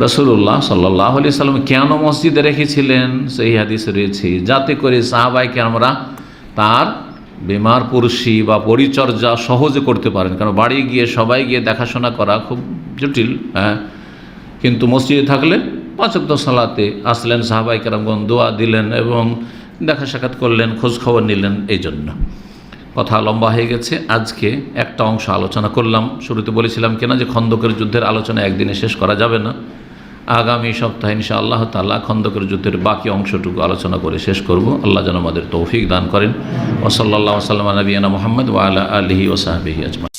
রাসূলুল্লাহ সাল্লাল্লাহু আলাইহি সাল্লাম কেন মসজিদে রেখেছিলেন সেই হাদিস রয়েছে, যাতে করে সাহাবায়ে কেরামরা তার বিমার পুরুষি বা পরিচর্যা সহজে করতে পারেন। কারণ বাড়ি গিয়ে সবাই গিয়ে দেখাশোনা করা খুব জটিল, কিন্তু মসজিদে থাকলে 5 ওয়াক্ত সালাতে আসলেন, সাহাবায়ে কেরামগণ দোয়া দিলেন এবং দেখা সাক্ষাৎ করলেন, খোঁজ খবর নিলেন। এই জন্য কথা লম্বা হয়ে গেছে, আজকে একটা অংশ আলোচনা করলাম। শুরুতে বলেছিলাম কিনা যে খন্দকের যুদ্ধের আলোচনা একদিনে শেষ করা যাবে না, আগামী সপ্তাহে ইনশাআল্লাহ তাআলা খন্দকের যুদ্ধের বাকি অংশটুকু আলোচনা করে শেষ করব। আল্লাহ যেন আমাদের তৌফিক দান করেন। ওয়া সাল্লাল্লাহু ওয়া সাল্লামা আলা নবিয়িনা মুহাম্মদ ওয়া আলা আলিহি ওয়া সাহবিহি আজমাইন।